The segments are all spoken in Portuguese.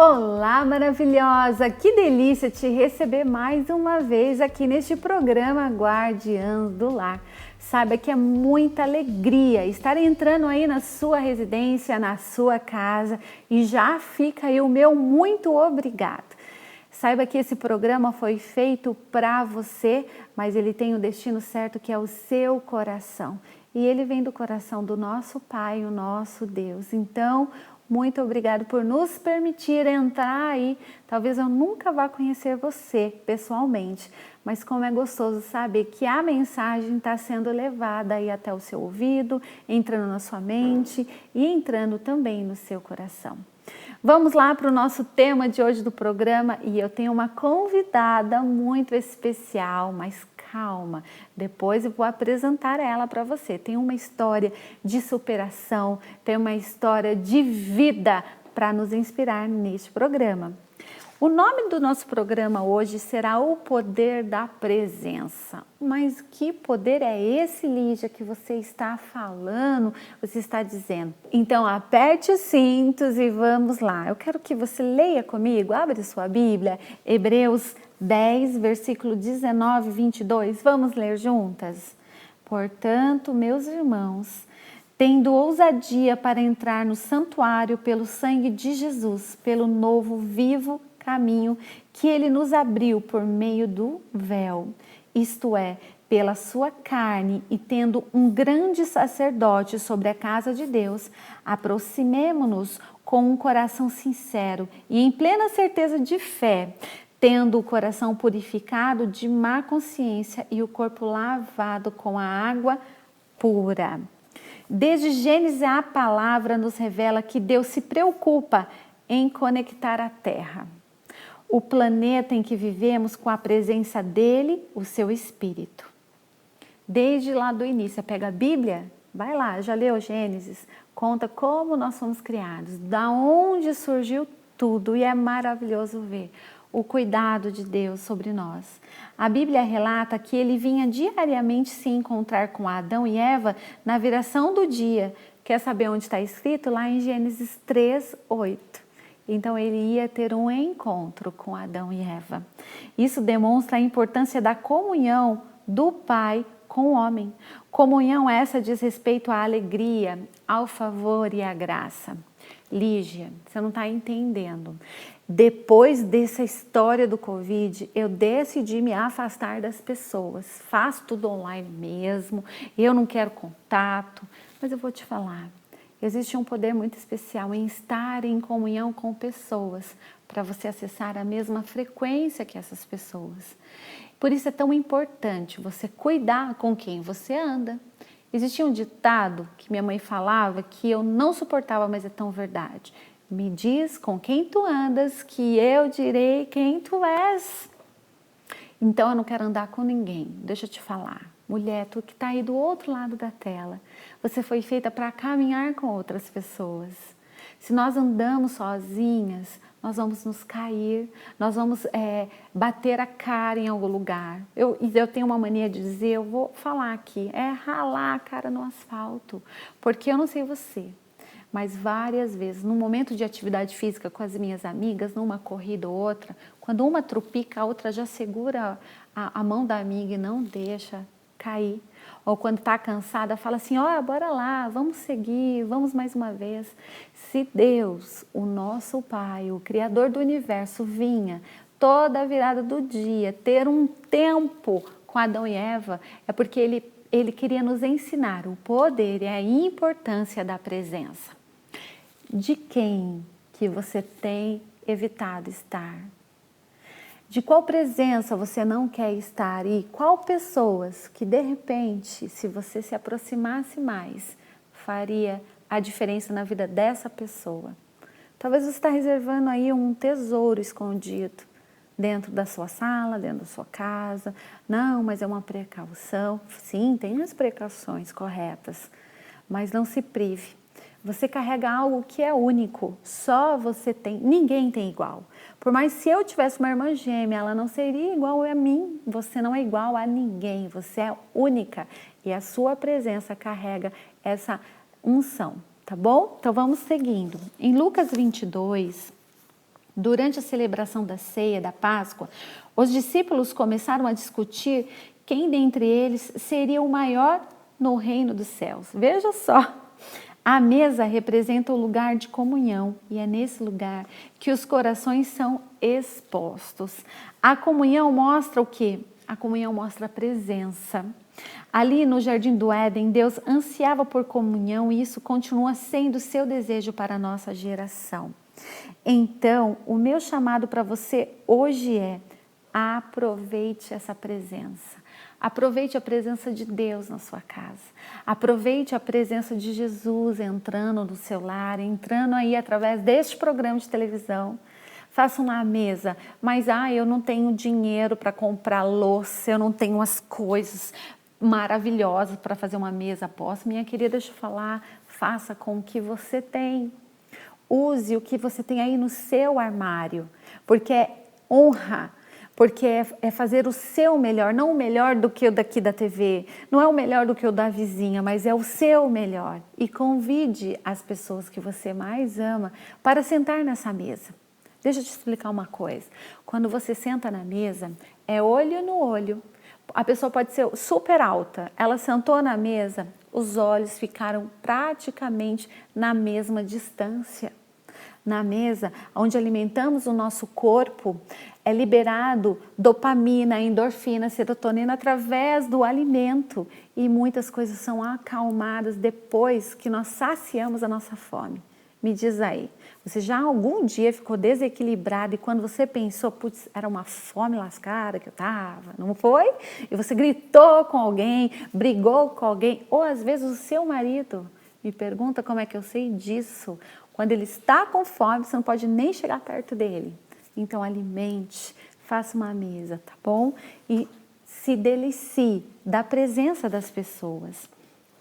Olá, maravilhosa! Que delícia te receber mais uma vez aqui neste programa Guardiãs do Lar. Saiba que é muita alegria estar entrando aí na sua residência, na sua casa, e já fica aí o meu muito obrigado. Saiba que esse programa foi feito para você, mas ele tem o destino certo, que é o seu coração. E ele vem do coração do nosso Pai, o nosso Deus. Então, muito obrigado por nos permitir entrar aí. Talvez eu nunca vá conhecer você pessoalmente, mas como é gostoso saber que a mensagem está sendo levada aí até o seu ouvido, entrando na sua mente e entrando também no seu coração. Vamos lá para o nosso tema de hoje do programa e eu tenho uma convidada muito especial, mas calma, depois eu vou apresentar ela para você. Tem uma história de superação, tem uma história de vida para nos inspirar neste programa. O nome do nosso programa hoje será O Poder da Presença. Mas que poder é esse, Lígia, que você está falando, você está dizendo? Então aperte os cintos e vamos lá. Eu quero que você leia comigo, abre sua Bíblia, Hebreus 10, versículo 19 e 22. Vamos ler juntas? Portanto, meus irmãos, tendo ousadia para entrar no santuário pelo sangue de Jesus, pelo novo, vivo caminho que ele nos abriu por meio do véu, isto é, pela sua carne, e tendo um grande sacerdote sobre a casa de Deus, aproximemo-nos com um coração sincero e em plena certeza de fé, tendo o coração purificado de má consciência e o corpo lavado com a água pura. Desde Gênesis, a palavra nos revela que Deus se preocupa em conectar a terra, o planeta em que vivemos, com a presença dele, o seu Espírito. Desde lá do início, pega a Bíblia, vai lá, já leu Gênesis, conta como nós fomos criados, da onde surgiu tudo, e é maravilhoso ver o cuidado de Deus sobre nós. A Bíblia relata que ele vinha diariamente se encontrar com Adão e Eva na viração do dia. Quer saber onde está escrito? Lá em Gênesis 3:8. Então ele ia ter um encontro com Adão e Eva. Isso demonstra a importância da comunhão do Pai com o homem. Comunhão essa diz respeito à alegria, ao favor e à graça. Lígia, você não está entendendo. Depois dessa história do Covid, eu decidi me afastar das pessoas. Faço tudo online mesmo, eu não quero contato, mas eu vou te falar. Existe um poder muito especial em estar em comunhão com pessoas, para você acessar a mesma frequência que essas pessoas. Por isso é tão importante você cuidar com quem você anda. Existia um ditado que minha mãe falava que eu não suportava, mas é tão verdade. Me diz com quem tu andas, que eu direi quem tu és. Então eu não quero andar com ninguém, deixa eu te falar. Mulher, tu que está aí do outro lado da tela, você foi feita para caminhar com outras pessoas. Se nós andamos sozinhas, nós vamos nos cair, nós vamos bater a cara em algum lugar. Eu tenho uma mania de dizer, eu vou falar aqui, ralar a cara no asfalto, porque eu não sei você, mas várias vezes, num momento de atividade física com as minhas amigas, numa corrida ou outra, quando uma trupica, a outra já segura a mão da amiga e não deixa cair. Ou quando está cansada, fala assim, bora lá, vamos seguir, vamos mais uma vez. Se Deus, o nosso Pai, o Criador do Universo, vinha toda a virada do dia, ter um tempo com Adão e Eva, é porque ele queria nos ensinar o poder e a importância da presença. De quem que você tem evitado estar? De qual presença você não quer estar e qual pessoas que de repente, se você se aproximasse mais, faria a diferença na vida dessa pessoa? Talvez você está reservando aí um tesouro escondido dentro da sua sala, dentro da sua casa. Não, mas é uma precaução. Sim, tem as precauções corretas, mas não se prive. Você carrega algo que é único, só você tem, ninguém tem igual. Por mais se eu tivesse uma irmã gêmea, ela não seria igual a mim, você não é igual a ninguém, você é única e a sua presença carrega essa unção, tá bom? Então vamos seguindo. Em Lucas 22, Durante a celebração da ceia da Páscoa, os discípulos começaram a discutir quem dentre eles seria o maior no reino dos céus. Veja só, a mesa representa o lugar de comunhão e é nesse lugar que os corações são expostos. A comunhão mostra o quê? A comunhão mostra a presença. Ali no Jardim do Éden, Deus ansiava por comunhão e isso continua sendo seu desejo para a nossa geração. Então, o meu chamado para você hoje é: aproveite essa presença. Aproveite a presença de Deus na sua casa. Aproveite a presença de Jesus entrando no seu lar, entrando aí através deste programa de televisão. Faça uma mesa, mas eu não tenho dinheiro para comprar louça, eu não tenho as coisas maravilhosas para fazer uma mesa. Posso? Minha querida, deixa eu falar, faça com o que você tem. Use o que você tem aí no seu armário, porque é honra, porque é fazer o seu melhor, não o melhor do que o daqui da TV, não é o melhor do que o da vizinha, mas é o seu melhor. E convide as pessoas que você mais ama para sentar nessa mesa. Deixa eu te explicar uma coisa. Quando você senta na mesa, é olho no olho. A pessoa pode ser super alta. Ela sentou na mesa, os olhos ficaram praticamente na mesma distância. Na mesa, onde alimentamos o nosso corpo, é liberado dopamina, endorfina, serotonina através do alimento. E muitas coisas são acalmadas depois que nós saciamos a nossa fome. Me diz aí, você já algum dia ficou desequilibrado e quando você pensou, putz, era uma fome lascada que eu tava, não foi? E você gritou com alguém, brigou com alguém, ou às vezes o seu marido me pergunta como é que eu sei disso. Quando ele está com fome, você não pode nem chegar perto dele. Então alimente, faça uma mesa, tá bom? E se delicie da presença das pessoas.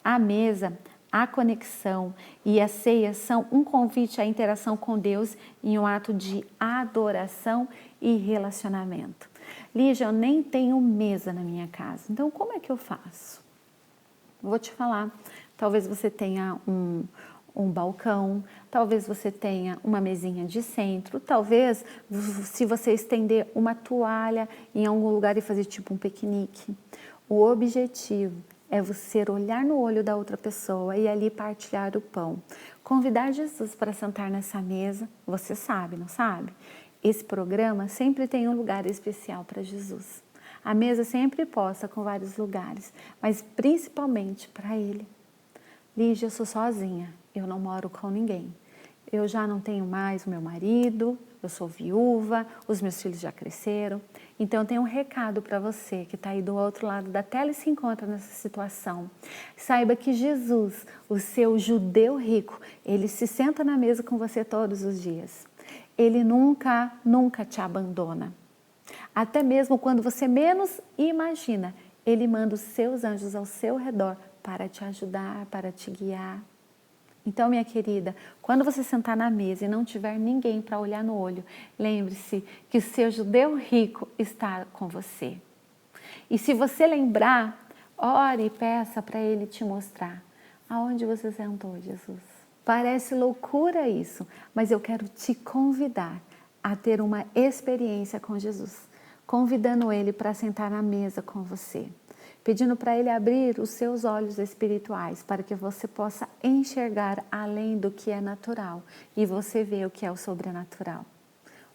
A mesa, a conexão e a ceia são um convite à interação com Deus em um ato de adoração e relacionamento. Lígia, eu nem tenho mesa na minha casa, então como é que eu faço? Vou te falar, talvez você tenha um balcão, talvez você tenha uma mesinha de centro, talvez se você estender uma toalha em algum lugar e fazer tipo um piquenique. O objetivo é você olhar no olho da outra pessoa e ali partilhar o pão. Convidar Jesus para sentar nessa mesa, você sabe, não sabe? Esse programa sempre tem um lugar especial para Jesus. A mesa sempre posta com vários lugares, mas principalmente para Ele. Lígia, eu sou sozinha, eu não moro com ninguém. Eu já não tenho mais o meu marido, eu sou viúva, os meus filhos já cresceram. Então eu tenho um recado para você que está aí do outro lado da tela e se encontra nessa situação. Saiba que Jesus, o seu judeu rico, ele se senta na mesa com você todos os dias. Ele nunca te abandona. Até mesmo quando você menos imagina, ele manda os seus anjos ao seu redor para te ajudar, para te guiar. Então, minha querida, quando você sentar na mesa e não tiver ninguém para olhar no olho, lembre-se que o seu judeu rico está com você. E se você lembrar, ore e peça para ele te mostrar aonde você sentou, Jesus. Parece loucura isso, mas eu quero te convidar a ter uma experiência com Jesus, convidando ele para sentar na mesa com você, pedindo para ele abrir os seus olhos espirituais para que você possa enxergar além do que é natural e você vê o que é o sobrenatural.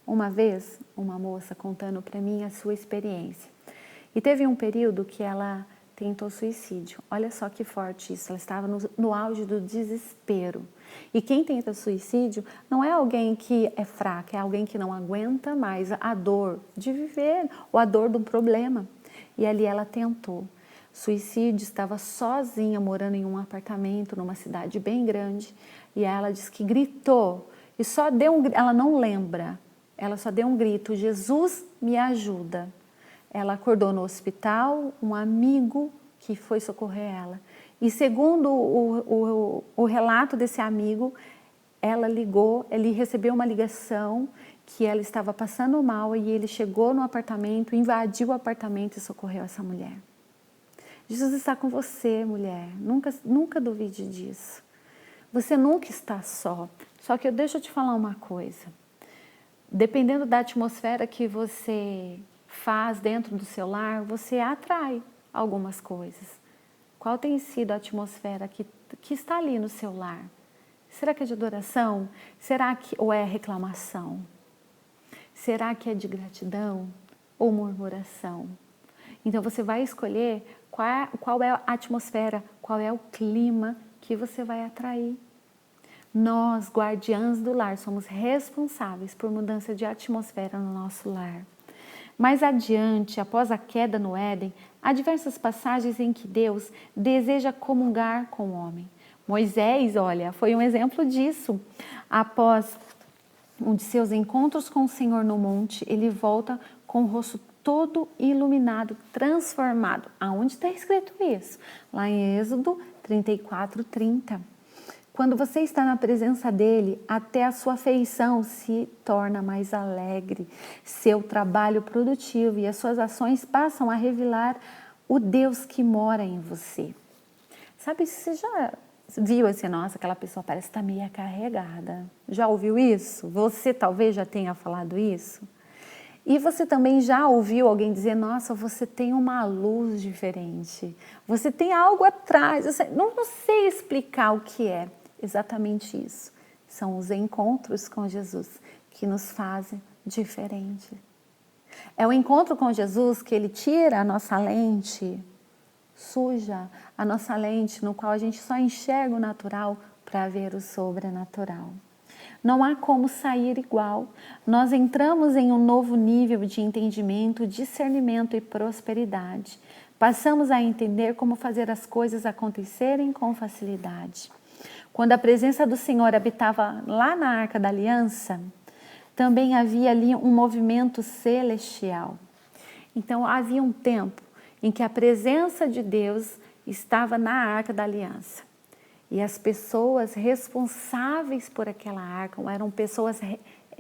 Uma vez, uma moça contando para mim a sua experiência e teve um período que ela tentou suicídio. Olha só que forte isso, ela estava no auge do desespero. E quem tenta suicídio não é alguém que é fraco, é alguém que não aguenta mais a dor de viver ou a dor de um problema. E ali ela tentou. Suicídio, estava sozinha, morando em um apartamento, numa cidade bem grande. E ela disse que gritou, e só deu um grito, ela não lembra, ela só deu um grito, Jesus me ajuda. Ela acordou no hospital, um amigo que foi socorrer ela. E segundo o relato desse amigo, ela ligou, ele recebeu uma ligação que ela estava passando mal e ele chegou no apartamento, invadiu o apartamento e socorreu essa mulher. Jesus está com você, mulher, nunca duvide disso. Você nunca está só. Só que deixa eu te falar uma coisa. Dependendo da atmosfera que você faz dentro do seu lar, você atrai algumas coisas. Qual tem sido a atmosfera que está ali no seu lar? Será que é de adoração? Ou é reclamação? Será que é de gratidão ou murmuração? Então você vai escolher qual é a atmosfera, qual é o clima que você vai atrair. Nós, guardiãs do lar, somos responsáveis por mudança de atmosfera no nosso lar. Mais adiante, após a queda no Éden, há diversas passagens em que Deus deseja comungar com o homem. Moisés, olha, foi um exemplo disso. Após um de seus encontros com o Senhor no monte, ele volta com o rosto todo iluminado, transformado. Aonde está escrito isso? Lá em Êxodo 34:30. Quando você está na presença dele, até a sua feição se torna mais alegre. Seu trabalho produtivo e as suas ações passam a revelar o Deus que mora em você. Sabe, você já viu assim, nossa, aquela pessoa parece estar meio carregada. Já ouviu isso? Você talvez já tenha falado isso? E você também já ouviu alguém dizer, nossa, você tem uma luz diferente. Você tem algo atrás. Não sei explicar o que é. Exatamente isso. São os encontros com Jesus que nos fazem diferente. É o encontro com Jesus que ele tira a nossa lente suja, a nossa lente no qual a gente só enxerga o natural para ver o sobrenatural. Não há como sair igual. Nós entramos em um novo nível de entendimento, discernimento e prosperidade. Passamos a entender como fazer as coisas acontecerem com facilidade. Quando a presença do Senhor habitava lá na Arca da Aliança, também havia ali um movimento celestial. Então havia um tempo em que a presença de Deus estava na Arca da Aliança. E as pessoas responsáveis por aquela arca eram pessoas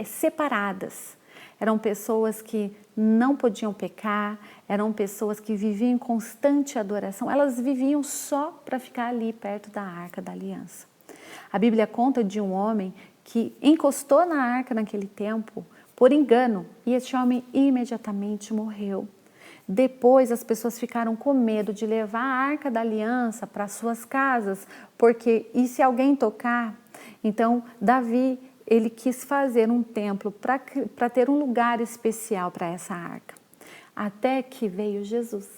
separadas. Eram pessoas que não podiam pecar, eram pessoas que viviam em constante adoração. Elas viviam só para ficar ali perto da Arca da Aliança. A Bíblia conta de um homem que encostou na arca naquele tempo por engano e esse homem imediatamente morreu. Depois as pessoas ficaram com medo de levar a Arca da Aliança para suas casas, porque e se alguém tocar? Então Davi, ele quis fazer um templo para ter um lugar especial para essa arca. Até que veio Jesus.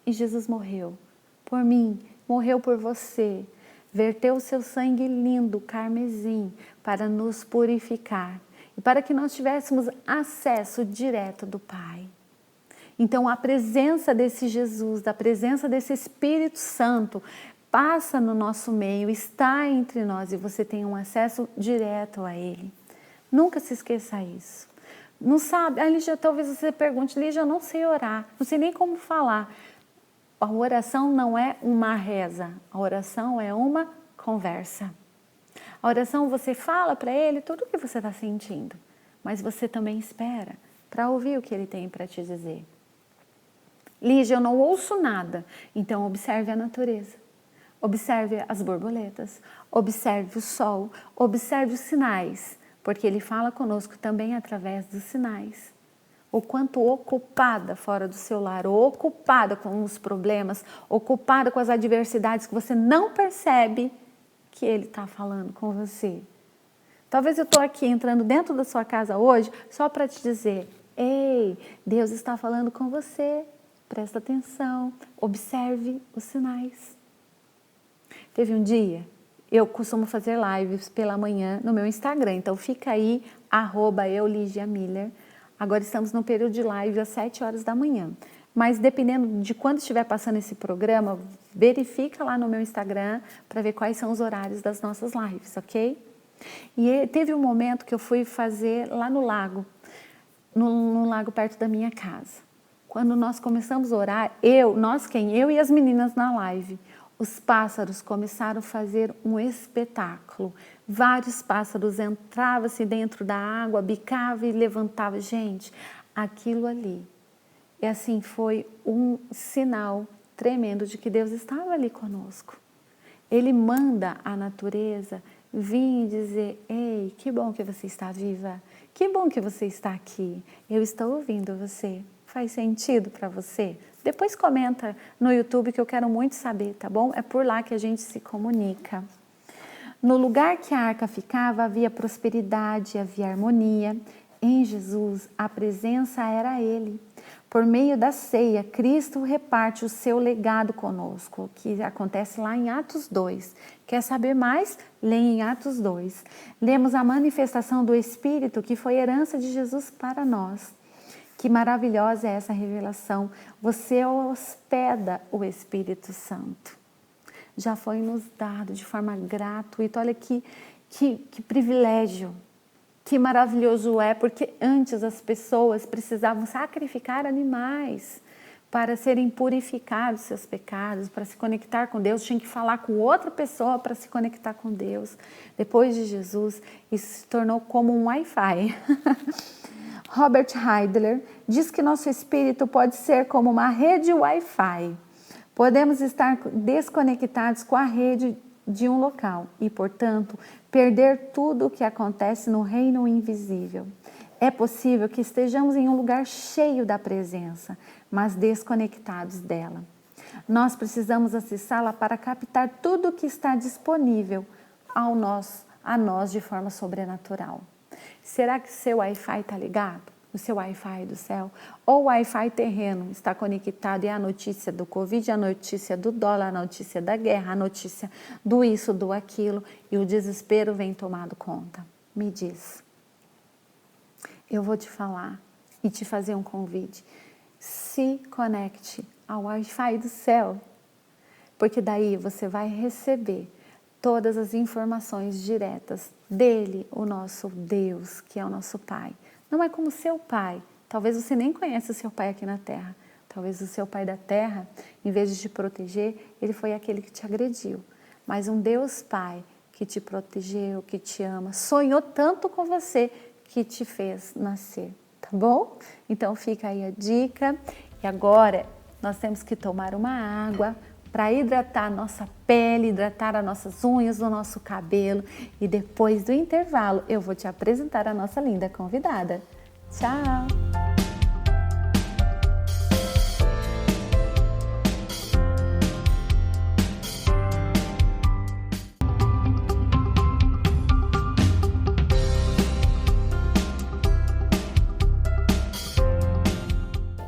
E Jesus morreu por mim, morreu por você. Verteu o seu sangue lindo, carmesim, para nos purificar e para que nós tivéssemos acesso direto do Pai. Então a presença desse Jesus, da presença desse Espírito Santo, passa no nosso meio, está entre nós e você tem um acesso direto a Ele. Nunca se esqueça isso. Não sabe? Lígia, talvez você pergunte, Lígia, eu não sei orar, não sei nem como falar. A oração não é uma reza, a oração é uma conversa. A oração você fala para Ele tudo o que você está sentindo, mas você também espera para ouvir o que Ele tem para te dizer. Lígia, eu não ouço nada, então observe a natureza, observe as borboletas, observe o sol, observe os sinais, porque Ele fala conosco também através dos sinais. O quanto ocupada fora do seu lar, ou ocupada com os problemas, ocupada com as adversidades que você não percebe que Ele está falando com você. Talvez eu estou aqui entrando dentro da sua casa hoje só para te dizer, ei, Deus está falando com você, presta atenção, observe os sinais. Teve um dia, eu costumo fazer lives pela manhã no meu Instagram, então fica aí, @euligiamiller. Agora estamos no período de live às 7 horas da manhã. Mas dependendo de quando estiver passando esse programa, verifica lá no meu Instagram para ver quais são os horários das nossas lives, ok? E teve um momento que eu fui fazer lá no lago, num lago perto da minha casa. Quando nós começamos a orar, eu e as meninas na live, os pássaros começaram a fazer um espetáculo. Vários pássaros entravam-se dentro da água, bicavam e levantavam. Gente, aquilo ali. E assim foi um sinal tremendo de que Deus estava ali conosco. Ele manda a natureza vir e dizer, ei, que bom que você está viva, Que bom que você está aqui. Eu estou ouvindo você. Faz sentido para você? Depois comenta no YouTube que eu quero muito saber, tá bom? É por lá que a gente se comunica. No lugar que a arca ficava havia prosperidade, havia harmonia. Em Jesus, a presença era Ele. Por meio da ceia, Cristo reparte o seu legado conosco, que acontece lá em Atos 2. Quer saber mais? Leia em Atos 2. Lemos a manifestação do Espírito, que foi herança de Jesus para nós. Que maravilhosa é essa revelação. Você hospeda o Espírito Santo. Já foi nos dado de forma gratuita. Olha que privilégio. Que maravilhoso é, porque antes as pessoas precisavam sacrificar animais para serem purificados seus pecados, para se conectar com Deus, tinha que falar com outra pessoa para se conectar com Deus. Depois de Jesus, isso se tornou como um Wi-Fi. Robert Heidler diz que nosso espírito pode ser como uma rede Wi-Fi. Podemos estar desconectados com a rede de um local e, portanto, perder tudo o que acontece no reino invisível. É possível que estejamos em um lugar cheio da presença, mas desconectados dela. Nós precisamos acessá-la para captar tudo o que está disponível a nós de forma sobrenatural. Será que seu Wi-Fi está ligado? O seu Wi-Fi do céu? Ou o Wi-Fi terreno está conectado e é a notícia do Covid, a notícia do dólar, a notícia da guerra, a notícia do isso, do aquilo, e o desespero vem tomando conta? Me diz. Eu vou te falar e te fazer um convite. Se conecte ao Wi-Fi do céu, porque daí você vai receber todas as informações diretas dele, o nosso Deus, que é o nosso Pai. Não é como seu pai. Talvez você nem conheça o seu pai aqui na terra. Talvez o seu pai da terra, em vez de te proteger, ele foi aquele que te agrediu. Mas um Deus Pai que te protegeu, que te ama, sonhou tanto com você que te fez nascer, tá bom? Então fica aí a dica. E agora nós temos que tomar uma água para hidratar a nossa pele, hidratar as nossas unhas, o nosso cabelo. E depois do intervalo, eu vou te apresentar a nossa linda convidada. Tchau!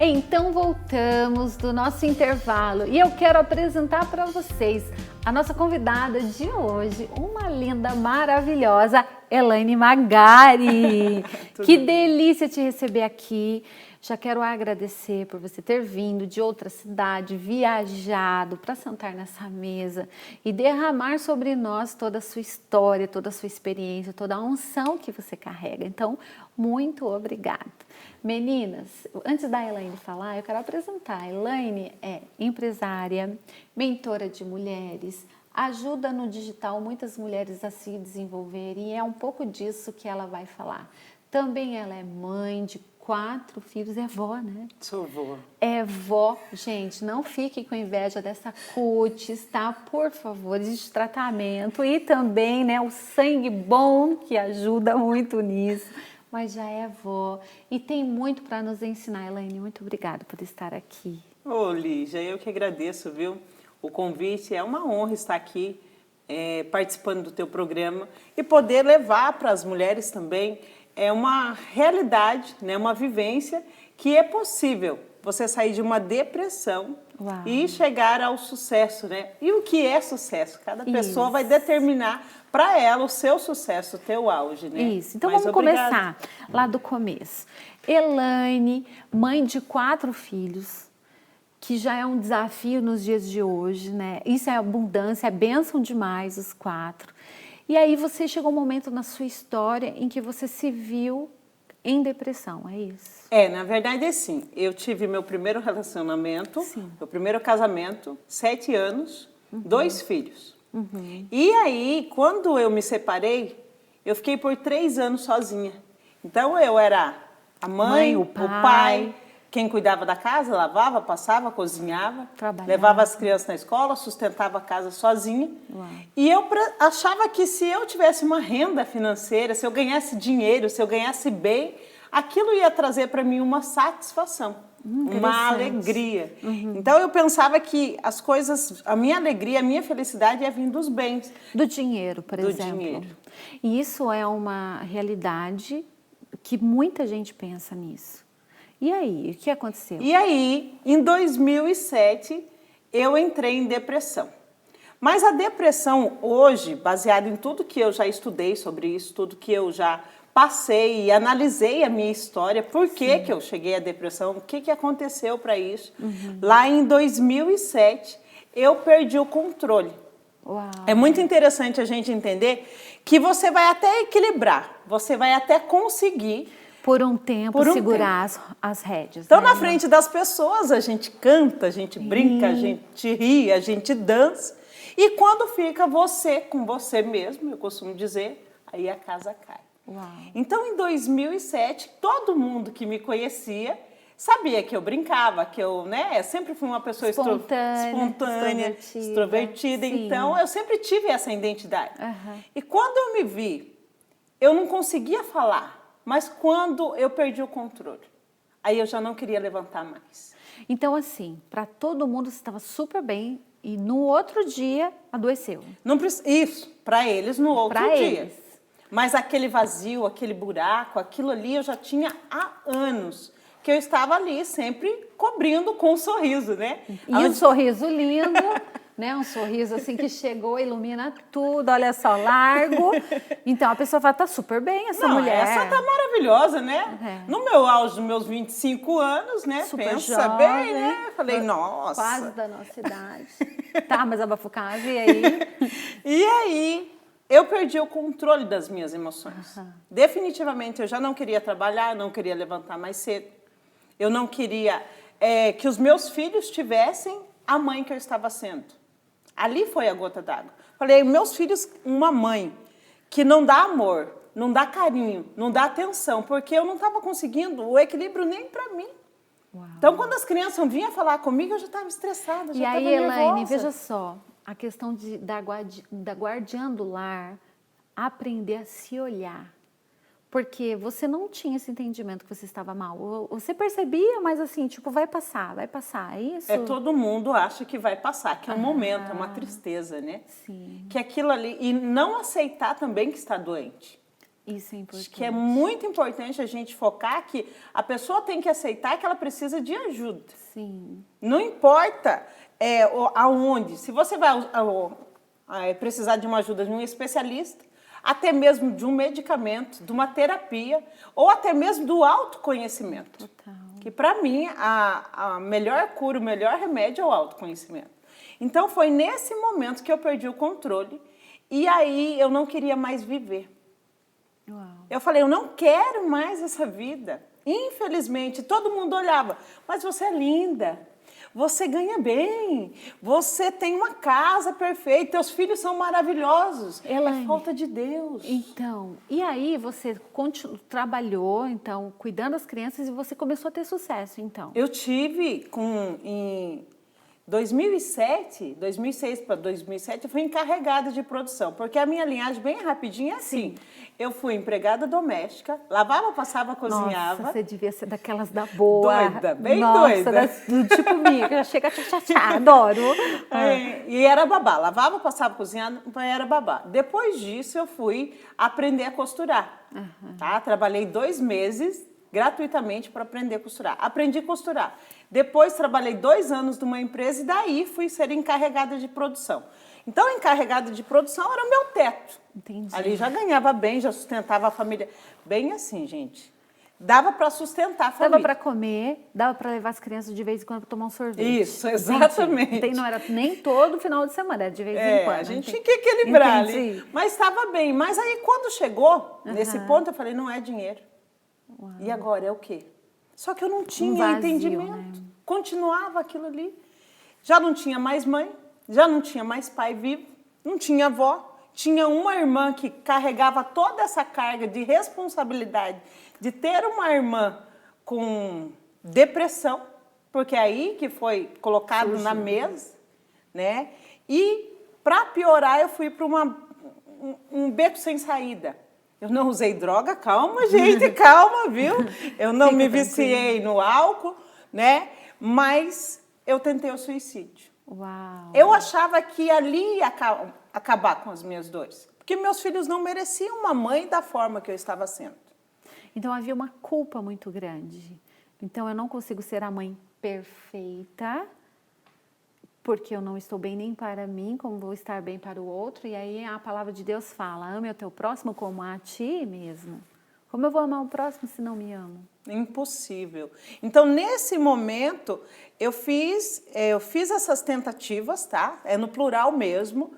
Então voltamos do nosso intervalo e eu quero apresentar para vocês a nossa convidada de hoje, uma linda, maravilhosa, Elaine Magari. Que delícia te receber aqui. Já quero agradecer por você ter vindo de outra cidade, viajado para sentar nessa mesa e derramar sobre nós toda a sua história, toda a sua experiência, toda a unção que você carrega. Então, muito obrigada. Meninas, antes da Elaine falar, eu quero apresentar. A Elaine é empresária, mentora de mulheres, ajuda no digital muitas mulheres a se desenvolverem e é um pouco disso que ela vai falar. Também ela é mãe de 4 filhos, é vó, né? Sou vó. É vó. Gente, não fique com inveja dessa cutis, tá? Por favor, existe tratamento e também, né, o sangue bom que ajuda muito nisso. Mas já é vó e tem muito para nos ensinar. Elaine, muito obrigada por estar aqui. Ô, Lígia, eu que agradeço, viu? O convite, é uma honra estar aqui participando do teu programa e poder levar para as mulheres também uma realidade, né? Uma vivência que é possível você sair de uma depressão. Uau. E chegar ao sucesso, né? E o que é sucesso? Cada pessoa Isso. vai determinar para ela o seu sucesso, o teu auge, né? Isso. Então Mas vamos obrigada. começar lá do começo. Elaine, mãe de 4 filhos, que já é um desafio nos dias de hoje, né? Isso é abundância, é bênção demais os 4. E aí você chegou um momento na sua história em que você se viu em depressão, é isso? Na verdade, assim, eu tive meu primeiro relacionamento, Sim. meu primeiro casamento, 7 anos, 2 filhos. E aí, quando eu me separei, eu fiquei por 3 anos sozinha. Então, eu era a mãe, o pai, quem cuidava da casa, lavava, passava, cozinhava, Trabalhava. levava as crianças na escola, sustentava a casa sozinha. Uau. E eu achava que se eu tivesse uma renda financeira, se eu ganhasse dinheiro, se eu ganhasse bem, aquilo ia trazer para mim uma satisfação, uma alegria. Então eu pensava que as coisas, a minha alegria, a minha felicidade ia vir dos bens. Do dinheiro, por Do exemplo. dinheiro. E isso é uma realidade que muita gente pensa nisso. E aí, o que aconteceu? E aí, em 2007, eu entrei em depressão. Mas a depressão hoje, baseada em tudo que eu já estudei sobre isso, tudo que eu já passei e analisei a minha história, por que que eu cheguei à depressão, o que que aconteceu para isso. Lá em 2007, eu perdi o controle. Uau. É muito interessante a gente entender que você vai até equilibrar, você vai até conseguir. Por um tempo, Por um segurar as rédeas. Então, né? na frente das pessoas, a gente canta, a gente brinca, a gente ri, a gente dança. E quando fica você com você mesmo, eu costumo dizer, aí a casa cai. Uau. Então, em 2007, todo mundo que me conhecia sabia que eu brincava, que eu, né, sempre fui uma pessoa espontânea, extrovertida. Sim. Então, eu sempre tive essa identidade. Aham. E quando eu me vi, eu não conseguia falar, mas quando eu perdi o controle, aí eu já não queria levantar mais. Então, assim, para todo mundo você estava super bem e no outro dia adoeceu. Não isso, para eles no outro Pra dia. eles. Mas aquele vazio, aquele buraco, aquilo ali eu já tinha há anos que eu estava ali sempre cobrindo com um sorriso, né? E um sorriso lindo, né? Um sorriso assim que chegou, ilumina tudo, olha só, largo. Então a pessoa fala, tá super bem essa Não, mulher. essa tá maravilhosa, né? É. No meu auge dos meus 25 anos, né? Super Pensa jovem, bem, né? Falei, nossa. Quase da nossa idade. Tá, mas a Bafucase, e aí? E aí, eu perdi o controle das minhas emoções. Definitivamente, eu já não queria trabalhar, não queria levantar mais cedo. Eu não queria que os meus filhos tivessem a mãe que eu estava sendo. Ali foi a gota d'água. Falei, meus filhos, uma mãe que não dá amor, não dá carinho, não dá atenção, porque eu não estava conseguindo o equilíbrio nem para mim. Uau. Então, quando as crianças vinham falar comigo, eu já estava estressada, já E estava aí, nervosa. Elaine, veja só, a questão da guardiã do lar, aprender a se olhar. Porque você não tinha esse entendimento que você estava mal. Você percebia, mas assim, tipo, vai passar, é isso? Todo mundo acha que vai passar, que é um momento, é uma tristeza, né? Sim. Que aquilo ali, e não aceitar também que está doente. Isso é importante. Acho que é muito importante a gente focar que a pessoa tem que aceitar que ela precisa de ajuda. Sim. Não importa aonde. Se você vai precisar de uma ajuda de um especialista, até mesmo de um medicamento, de uma terapia, ou até mesmo do autoconhecimento. Total. Que para mim a melhor cura, o melhor remédio é o autoconhecimento. Então foi nesse momento que eu perdi o controle e aí eu não queria mais viver. Uau. Eu falei, eu não quero mais essa vida. Infelizmente, todo mundo olhava, mas você é linda, você ganha bem, você tem uma casa perfeita, teus filhos são maravilhosos. Elaine, é falta de Deus. Então, e aí você trabalhou, então, cuidando das crianças e você começou a ter sucesso, então? Eu tive em 2006 para 2007, eu fui encarregada de produção, porque a minha linhagem bem rapidinho é assim. Eu fui empregada doméstica, lavava, passava, cozinhava. Nossa, você devia ser daquelas da boa. Doida, bem Nossa, doida. Do tipo minha, que já chega tchá, adoro. E era babá, lavava, passava, cozinhava, era babá. Depois disso, eu fui aprender a costurar. Tá? Trabalhei 2 meses gratuitamente para aprender a costurar. Aprendi a costurar. Depois trabalhei 2 anos numa empresa e daí fui ser encarregada de produção. Então, encarregada de produção era o meu teto. Entendi. Ali já ganhava bem, já sustentava a família. Bem assim, gente. Dava para sustentar a família. Dava para comer, dava para levar as crianças de vez em quando para tomar um sorvete. Isso, exatamente. Entendi. Não era nem todo final de semana, era de vez em quando. A gente tinha que equilibrar Entendi. ali. Mas estava bem. Mas aí, quando chegou nesse ponto, eu falei, não é dinheiro. Uau. E agora é o quê? Só que eu não tinha vazio, entendimento. né? Continuava aquilo ali. Já não tinha mais mãe, já não tinha mais pai vivo, não tinha avó. Tinha uma irmã que carregava toda essa carga de responsabilidade de ter uma irmã com depressão, porque é aí que foi colocado na mesa, né? E, para piorar, eu fui para um beco sem saída. Eu não usei droga, calma, gente, calma, viu? Eu não me viciei no álcool, né? Mas eu tentei o suicídio. Uau. Eu achava que ali ia acabar com as minhas dores, porque meus filhos não mereciam uma mãe da forma que eu estava sendo. Então havia uma culpa muito grande. Então eu não consigo ser a mãe perfeita, porque eu não estou bem nem para mim, como vou estar bem para o outro. E aí a palavra de Deus fala, ame o teu próximo como a ti mesmo. Como eu vou amar o próximo se não me amo? Impossível. Então, nesse momento, eu fiz essas tentativas, tá? É no plural mesmo.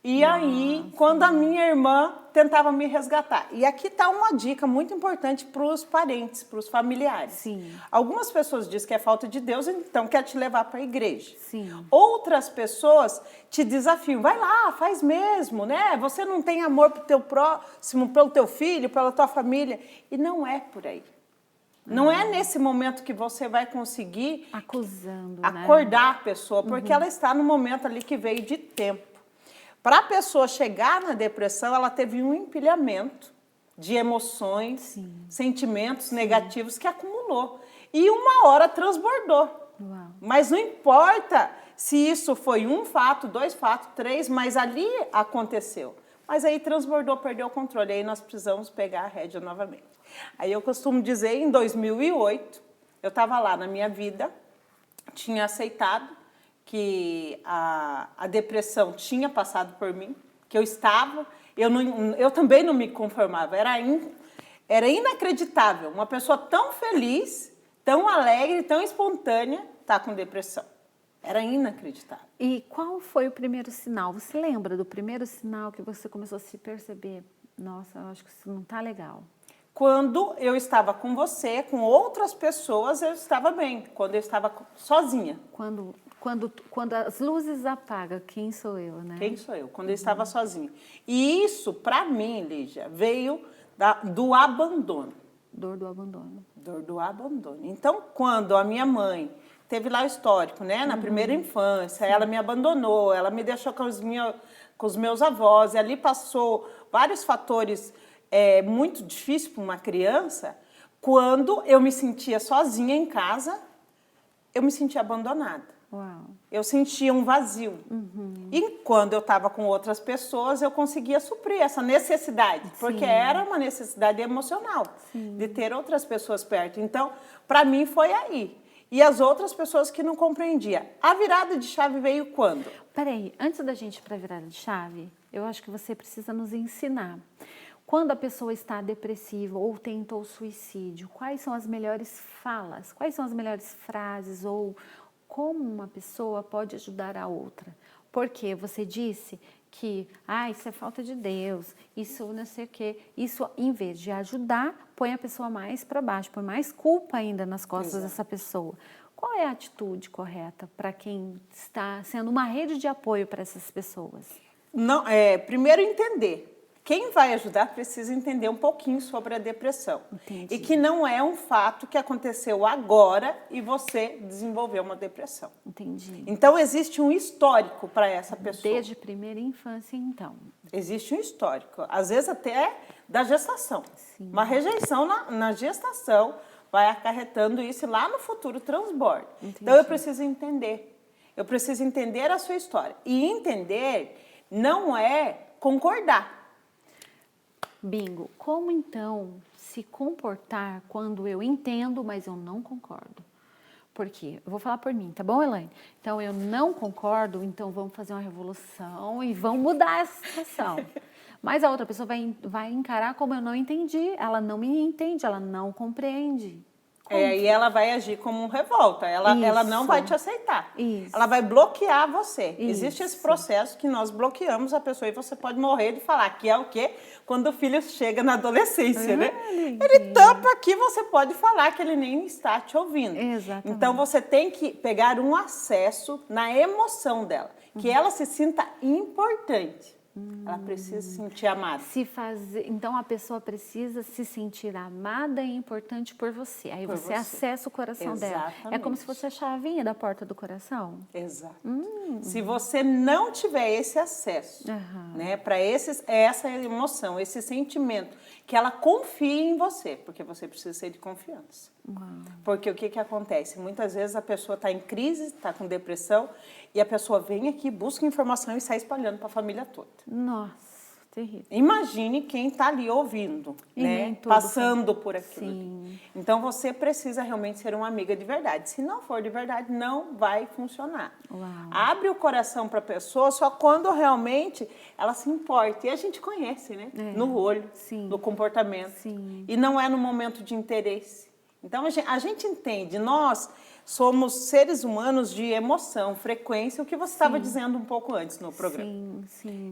E aí, quando a minha irmã tentava me resgatar. E aqui está uma dica muito importante para os parentes, para os familiares. Sim. Algumas pessoas dizem que é falta de Deus, então quer te levar para a igreja. Sim. Outras pessoas te desafiam, vai lá, faz mesmo, né? Você não tem amor para o teu próximo, pelo teu filho, pela tua família. E não é por aí. Não é nesse momento que você vai conseguir acusando, acordar a pessoa, porque ela está no momento ali que veio de tempo. Para a pessoa chegar na depressão, ela teve um empilhamento de emoções, sentimentos negativos que acumulou. E uma hora transbordou. Uau. Mas não importa se isso foi um fato, 2 fatos, 3, mas ali aconteceu. Mas aí transbordou, perdeu o controle. Aí nós precisamos pegar a rédea novamente. Aí eu costumo dizer, em 2008, eu estava lá na minha vida, tinha aceitado que a depressão tinha passado por mim, que eu estava, eu também não me conformava, era inacreditável, uma pessoa tão feliz, tão alegre, tão espontânea, tá com depressão. Era inacreditável. E qual foi o primeiro sinal? Você lembra do primeiro sinal que você começou a se perceber? Nossa, eu acho que isso não tá legal. Quando eu estava com você, com outras pessoas, eu estava bem. Quando eu estava sozinha. Quando as luzes apagam, quem sou eu, né? Quem sou eu? Quando eu estava sozinha. E isso, para mim, Lígia, veio do abandono. Dor do abandono. Dor do abandono. Então, quando a minha mãe teve lá o histórico, né? Na primeira infância, ela me abandonou, ela me deixou com os meus avós, e ali passou vários fatores muito difíceis para uma criança. Quando eu me sentia sozinha em casa, eu me sentia abandonada. Uau. Eu sentia um vazio. E quando eu estava com outras pessoas, eu conseguia suprir essa necessidade, porque era uma necessidade emocional, de ter outras pessoas perto. Então, para mim, foi aí. E as outras pessoas que não compreendiam. A virada de chave veio quando? Peraí, antes da gente ir para a virada de chave, eu acho que você precisa nos ensinar. Quando a pessoa está depressiva ou tentou suicídio, quais são as melhores falas, quais são as melhores frases ou como uma pessoa pode ajudar a outra? Porque você disse que, isso é falta de Deus, isso não sei o quê. Isso, em vez de ajudar, põe a pessoa mais para baixo, põe mais culpa ainda nas costas dessa pessoa. Qual é a atitude correta para quem está sendo uma rede de apoio para essas pessoas? Não, primeiro entender. Quem vai ajudar precisa entender um pouquinho sobre a depressão. Entendi. E que não é um fato que aconteceu agora e você desenvolveu uma depressão. Entendi. Então, existe um histórico para essa pessoa. Desde primeira infância, então. Existe um histórico. Às vezes até da gestação. Sim. Uma rejeição na gestação vai acarretando isso e lá no futuro transborda. Entendi. Então, eu preciso entender. Eu preciso entender a sua história. E entender não é concordar. Bingo. Como então se comportar quando eu entendo, mas eu não concordo? Porque eu vou falar por mim, tá bom, Elaine? Então eu não concordo, então vamos fazer uma revolução e vamos mudar essa situação. Mas a outra pessoa vai encarar como eu não entendi, ela não me entende, ela não compreende. E ela vai agir como um revolta, ela não vai te aceitar. Isso. Ela vai bloquear você. Isso. Existe esse processo que nós bloqueamos a pessoa e você pode morrer de falar, que é o quê? Quando o filho chega na adolescência, né? Ele tampa aqui, você pode falar que ele nem está te ouvindo. Exatamente. Então você tem que pegar um acesso na emoção dela, que ela se sinta importante. Ela precisa se sentir amada. Então a pessoa precisa se sentir amada e importante por você. Aí você acessa o coração dela. É como se fosse a chavinha da porta do coração. Exato. Se você não tiver esse acesso, né, para essa emoção, esse sentimento, que ela confie em você, porque você precisa ser de confiança. Porque o que acontece? Muitas vezes a pessoa está em crise, está com depressão, e a pessoa vem aqui, busca informação e sai espalhando para a família toda. Nossa, terrível. Imagine quem está ali ouvindo, né? Passando por aquilo. Ali. Então você precisa realmente ser uma amiga de verdade. Se não for de verdade, não vai funcionar. Abre o coração para a pessoa só quando realmente ela se importa. E a gente conhece, né? No olho, no comportamento. E não é no momento de interesse. Então a gente entende, nós somos seres humanos de emoção, frequência, o que você estava dizendo um pouco antes no programa.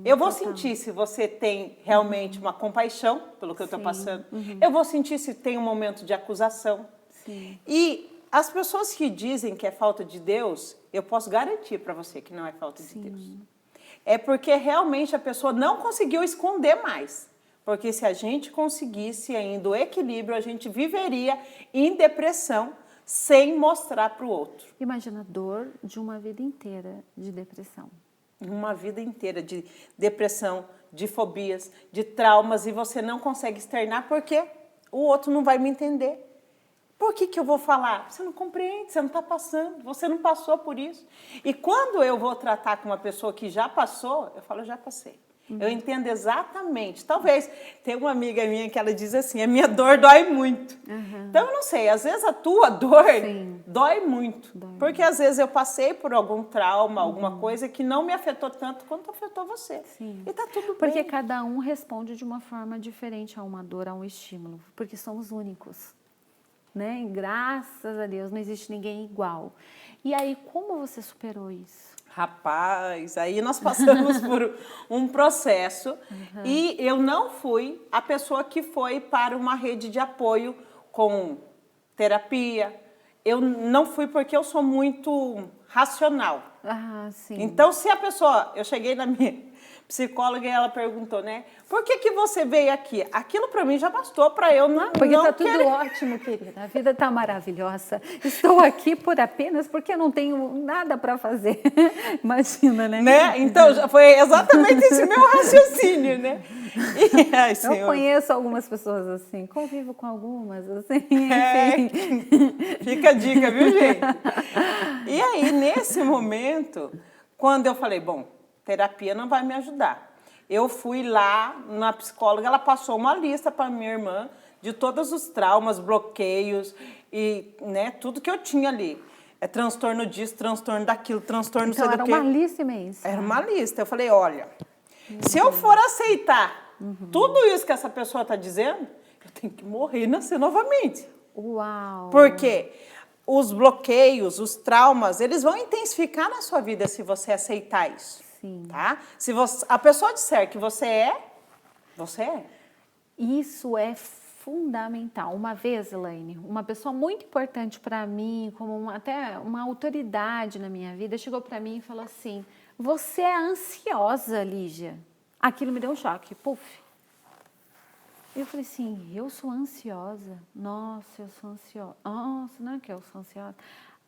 Eu vou sentir se você tem realmente uma compaixão pelo que eu estou passando. Eu vou sentir se tem um momento de acusação. E as pessoas que dizem que é falta de Deus, eu posso garantir para você que não é falta de Deus. É porque realmente a pessoa não conseguiu esconder mais. Porque se a gente conseguisse ainda o equilíbrio, a gente viveria em depressão sem mostrar para o outro. Imagina a dor de uma vida inteira de depressão. Uma vida inteira de depressão, de fobias, de traumas, e você não consegue externar porque o outro não vai me entender. Por que eu vou falar? Você não compreende, você não está passando, você não passou por isso. E quando eu vou tratar com uma pessoa que já passou, eu falo, já passei. Eu entendo exatamente. Talvez, tem uma amiga minha que ela diz assim, a minha dor dói muito. Então, eu não sei, às vezes a tua dor dói muito. Porque às vezes eu passei por algum trauma, alguma coisa que não me afetou tanto quanto afetou você. E tá tudo bem. Porque cada um responde de uma forma diferente a uma dor, a um estímulo. Porque somos únicos. Né? E graças a Deus, não existe ninguém igual. E aí, como você superou isso? Rapaz, aí nós passamos por um processo e eu não fui a pessoa que foi para uma rede de apoio com terapia. Eu não fui porque eu sou muito racional. Então, se a pessoa... Eu cheguei na minha psicóloga e ela perguntou, né? Por que você veio aqui? Aquilo para mim já bastou para eu não... Porque tá tudo ótimo, querida. A vida tá maravilhosa. Estou aqui por apenas porque eu não tenho nada para fazer. Imagina, né? Então, já foi exatamente esse meu raciocínio, né? E, ai, eu conheço algumas pessoas assim, convivo com algumas assim. Fica a dica, viu, gente? E aí, nesse momento, quando eu falei, bom, terapia não vai me ajudar. Eu fui lá na psicóloga, ela passou uma lista para minha irmã de todos os traumas, bloqueios e, né, tudo que eu tinha ali. Transtorno disso, transtorno daquilo, transtorno então, não sei do quê. Era uma lista imensa. Era uma lista. Eu falei, olha, se eu for aceitar tudo isso que essa pessoa está dizendo, eu tenho que morrer e nascer novamente. Uau! Porque os bloqueios, os traumas, eles vão intensificar na sua vida se você aceitar isso. Tá? Se a pessoa disser que você é, você é. Isso é fundamental. Uma vez, Elaine, uma pessoa muito importante para mim, como até uma autoridade na minha vida, chegou para mim e falou assim, você é ansiosa, Lígia. Aquilo me deu um choque. Puf. Eu falei assim, eu sou ansiosa? Nossa, eu sou ansiosa. Nossa, não é que eu sou ansiosa.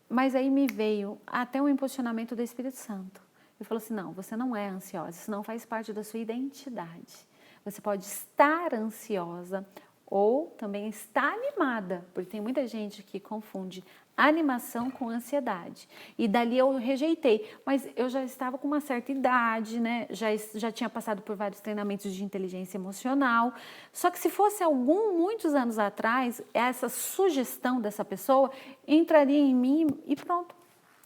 Mas aí me veio até um impulsionamento do Espírito Santo. Ele falou assim, não, você não é ansiosa, isso não faz parte da sua identidade. Você pode estar ansiosa ou também estar animada, porque tem muita gente que confunde animação com ansiedade. E dali eu rejeitei, mas eu já estava com uma certa idade, né? Já tinha passado por vários treinamentos de inteligência emocional. Só que se fosse muitos anos atrás, essa sugestão dessa pessoa entraria em mim e pronto.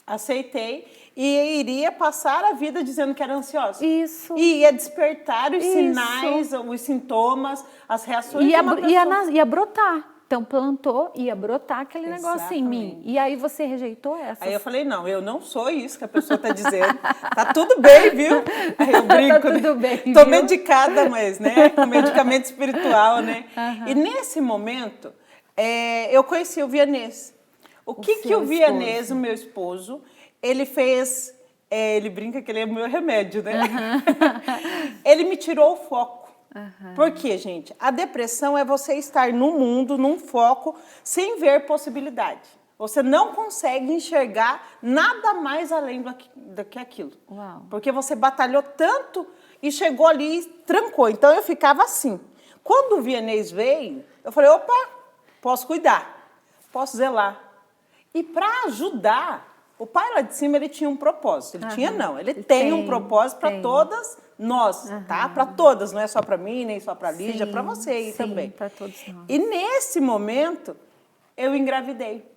Aceitei e iria passar a vida dizendo que era ansiosa. Isso. E ia despertar os sinais, os sintomas, as reações de uma pessoa. Ia brotar. Então, plantou, ia brotar aquele negócio em mim. E aí você rejeitou essa? Aí eu falei, não, eu não sou isso que a pessoa está dizendo. Tá tudo bem, viu? Aí eu brinco, tá tudo bem, tô medicada, mas, né, com medicamento espiritual, né? E nesse momento, eu conheci o Vianês. O que o Vianês, o meu esposo, ele fez Ele brinca que ele é o meu remédio, né? Ele me tirou o foco. Por quê, gente? A depressão é você estar no mundo, num foco, sem ver possibilidade. Você não consegue enxergar nada mais além do que aquilo. Uau. Porque você batalhou tanto e chegou ali e trancou. Então, eu ficava assim. Quando o Vianney veio, eu falei, opa, posso cuidar, posso zelar. E para ajudar, o pai lá de cima, ele tinha um propósito. Ele tinha não, ele tem um propósito para todas nós, tá? Para todas, não é só para mim, nem só para a Lígia, para você aí também. Para todos nós. E nesse momento, eu engravidei.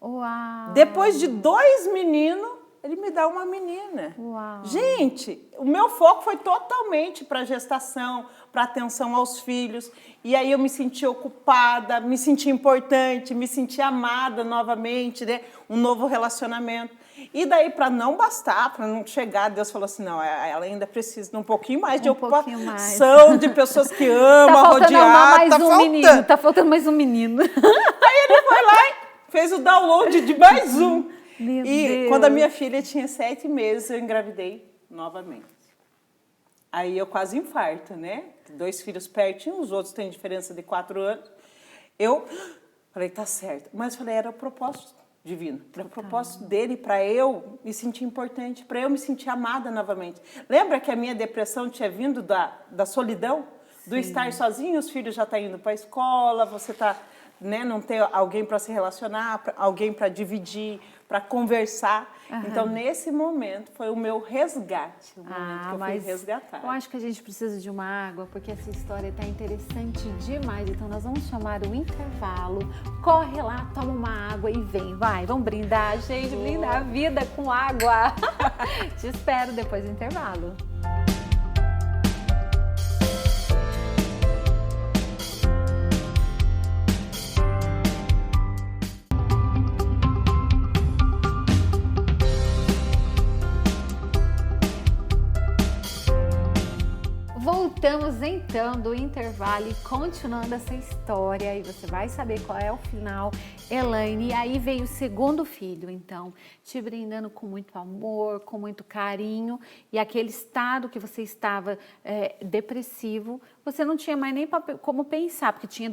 Uau! Depois de 2 meninos, ele me dá uma menina. Uau. Gente, o meu foco foi totalmente para a gestação, para atenção aos filhos. E aí eu me senti ocupada, me senti importante, me senti amada novamente, né? Um novo relacionamento. E daí, para não bastar, para não chegar, Deus falou assim, não, ela ainda precisa de um pouquinho mais de ocupação, de pessoas que amam, rodear. Tá faltando mais um menino. Aí ele foi lá e fez o download de mais um. Meu e Deus. Quando a minha filha tinha 7 meses, eu engravidei novamente. Aí eu quase infarto, né? 2 filhos pertinho, os outros têm diferença de 4 anos. Eu falei, tá certo. Mas falei, era o propósito divino. Era o propósito dele para eu me sentir importante, para eu me sentir amada novamente. Lembra que a minha depressão tinha vindo da solidão? Do estar sozinho, os filhos já estão indo para a escola, você está... Né, não ter alguém para se relacionar, alguém para dividir, para conversar. Então, nesse momento, foi o meu resgate, o momento que eu fui resgatar. Eu acho que a gente precisa de uma água, porque essa história está interessante demais. Então, nós vamos chamar o intervalo. Corre lá, toma uma água e vem. Vai, vamos brindar, gente, brindar a vida com água. Te espero depois do intervalo. Voltamos então do intervalo e continuando essa história, e você vai saber qual é o final, Elaine. E aí veio o segundo filho, então, te brindando com muito amor, com muito carinho, e aquele estado que você estava depressivo, você não tinha mais nem como pensar, porque tinha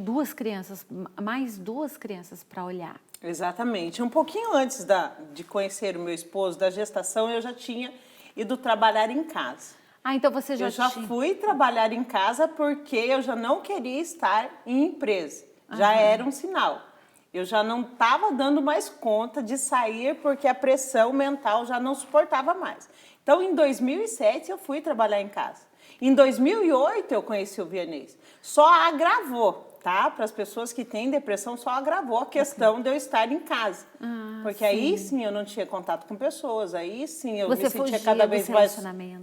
mais duas crianças para olhar. Exatamente. Um pouquinho antes de conhecer o meu esposo, da gestação, eu já tinha ido trabalhar em casa. Então você eu já fui trabalhar em casa porque eu já não queria estar em empresa. Já era um sinal. Eu já não estava dando mais conta de sair porque a pressão mental já não suportava mais. Então, em 2007, eu fui trabalhar em casa. Em 2008, eu conheci o Vianney. Só agravou, tá? Para as pessoas que têm depressão, só agravou a questão de eu estar em casa. Porque aí sim eu não tinha contato com pessoas, aí sim eu me sentia cada vez mais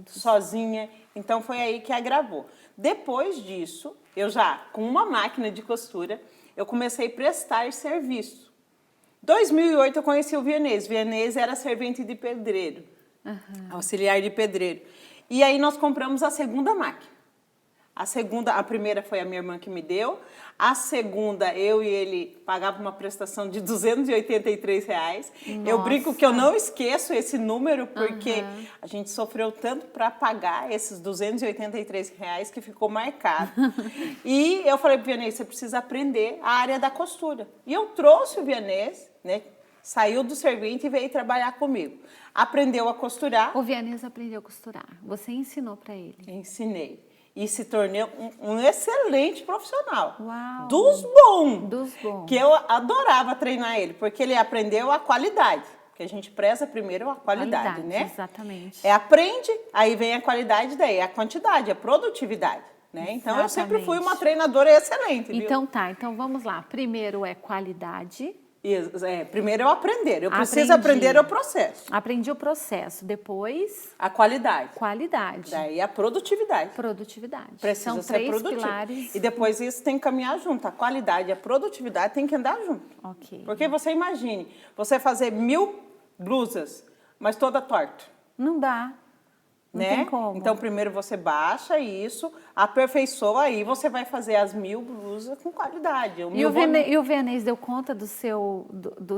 sozinha. Então foi aí que agravou. Depois disso, eu já com uma máquina de costura, eu comecei a prestar serviço. Em 2008 eu conheci o Vianney. Vianney era servente de pedreiro, auxiliar de pedreiro. E aí nós compramos a segunda máquina. A primeira foi a minha irmã que me deu. A segunda, eu e ele pagava uma prestação de R$283. Nossa. Eu brinco que eu não esqueço esse número, porque a gente sofreu tanto para pagar esses R$283 que ficou marcado. E eu falei para o Vianney, você precisa aprender a área da costura. E eu trouxe o Vianney, né? Saiu do servente e veio trabalhar comigo. Aprendeu a costurar. O Vianney aprendeu a costurar. Você ensinou para ele? Ensinei. E se tornei um excelente profissional. Uau. Dos bons. Que eu adorava treinar ele, porque ele aprendeu a qualidade. Porque a gente preza primeiro a qualidade, né? Exatamente. Aprende, aí vem a qualidade, daí a quantidade, a produtividade. Né? Então, eu sempre fui uma treinadora excelente. Viu? Então, então vamos lá. Primeiro é qualidade. Primeiro é o aprender. Eu preciso aprender o processo. Aprendi o processo. Depois... a qualidade. Qualidade. Daí a produtividade. Produtividade. Precisa São ser 3 produtivo. pilares. E depois isso tem que caminhar junto. A qualidade e a produtividade tem que andar junto. Ok. Porque você imagine, você fazer 1000 blusas, mas toda torta. Não dá. Não tem como. Então, primeiro você baixa isso, aperfeiçoa, aí você vai fazer as 1000 blusas com qualidade. E o Vianney deu conta dos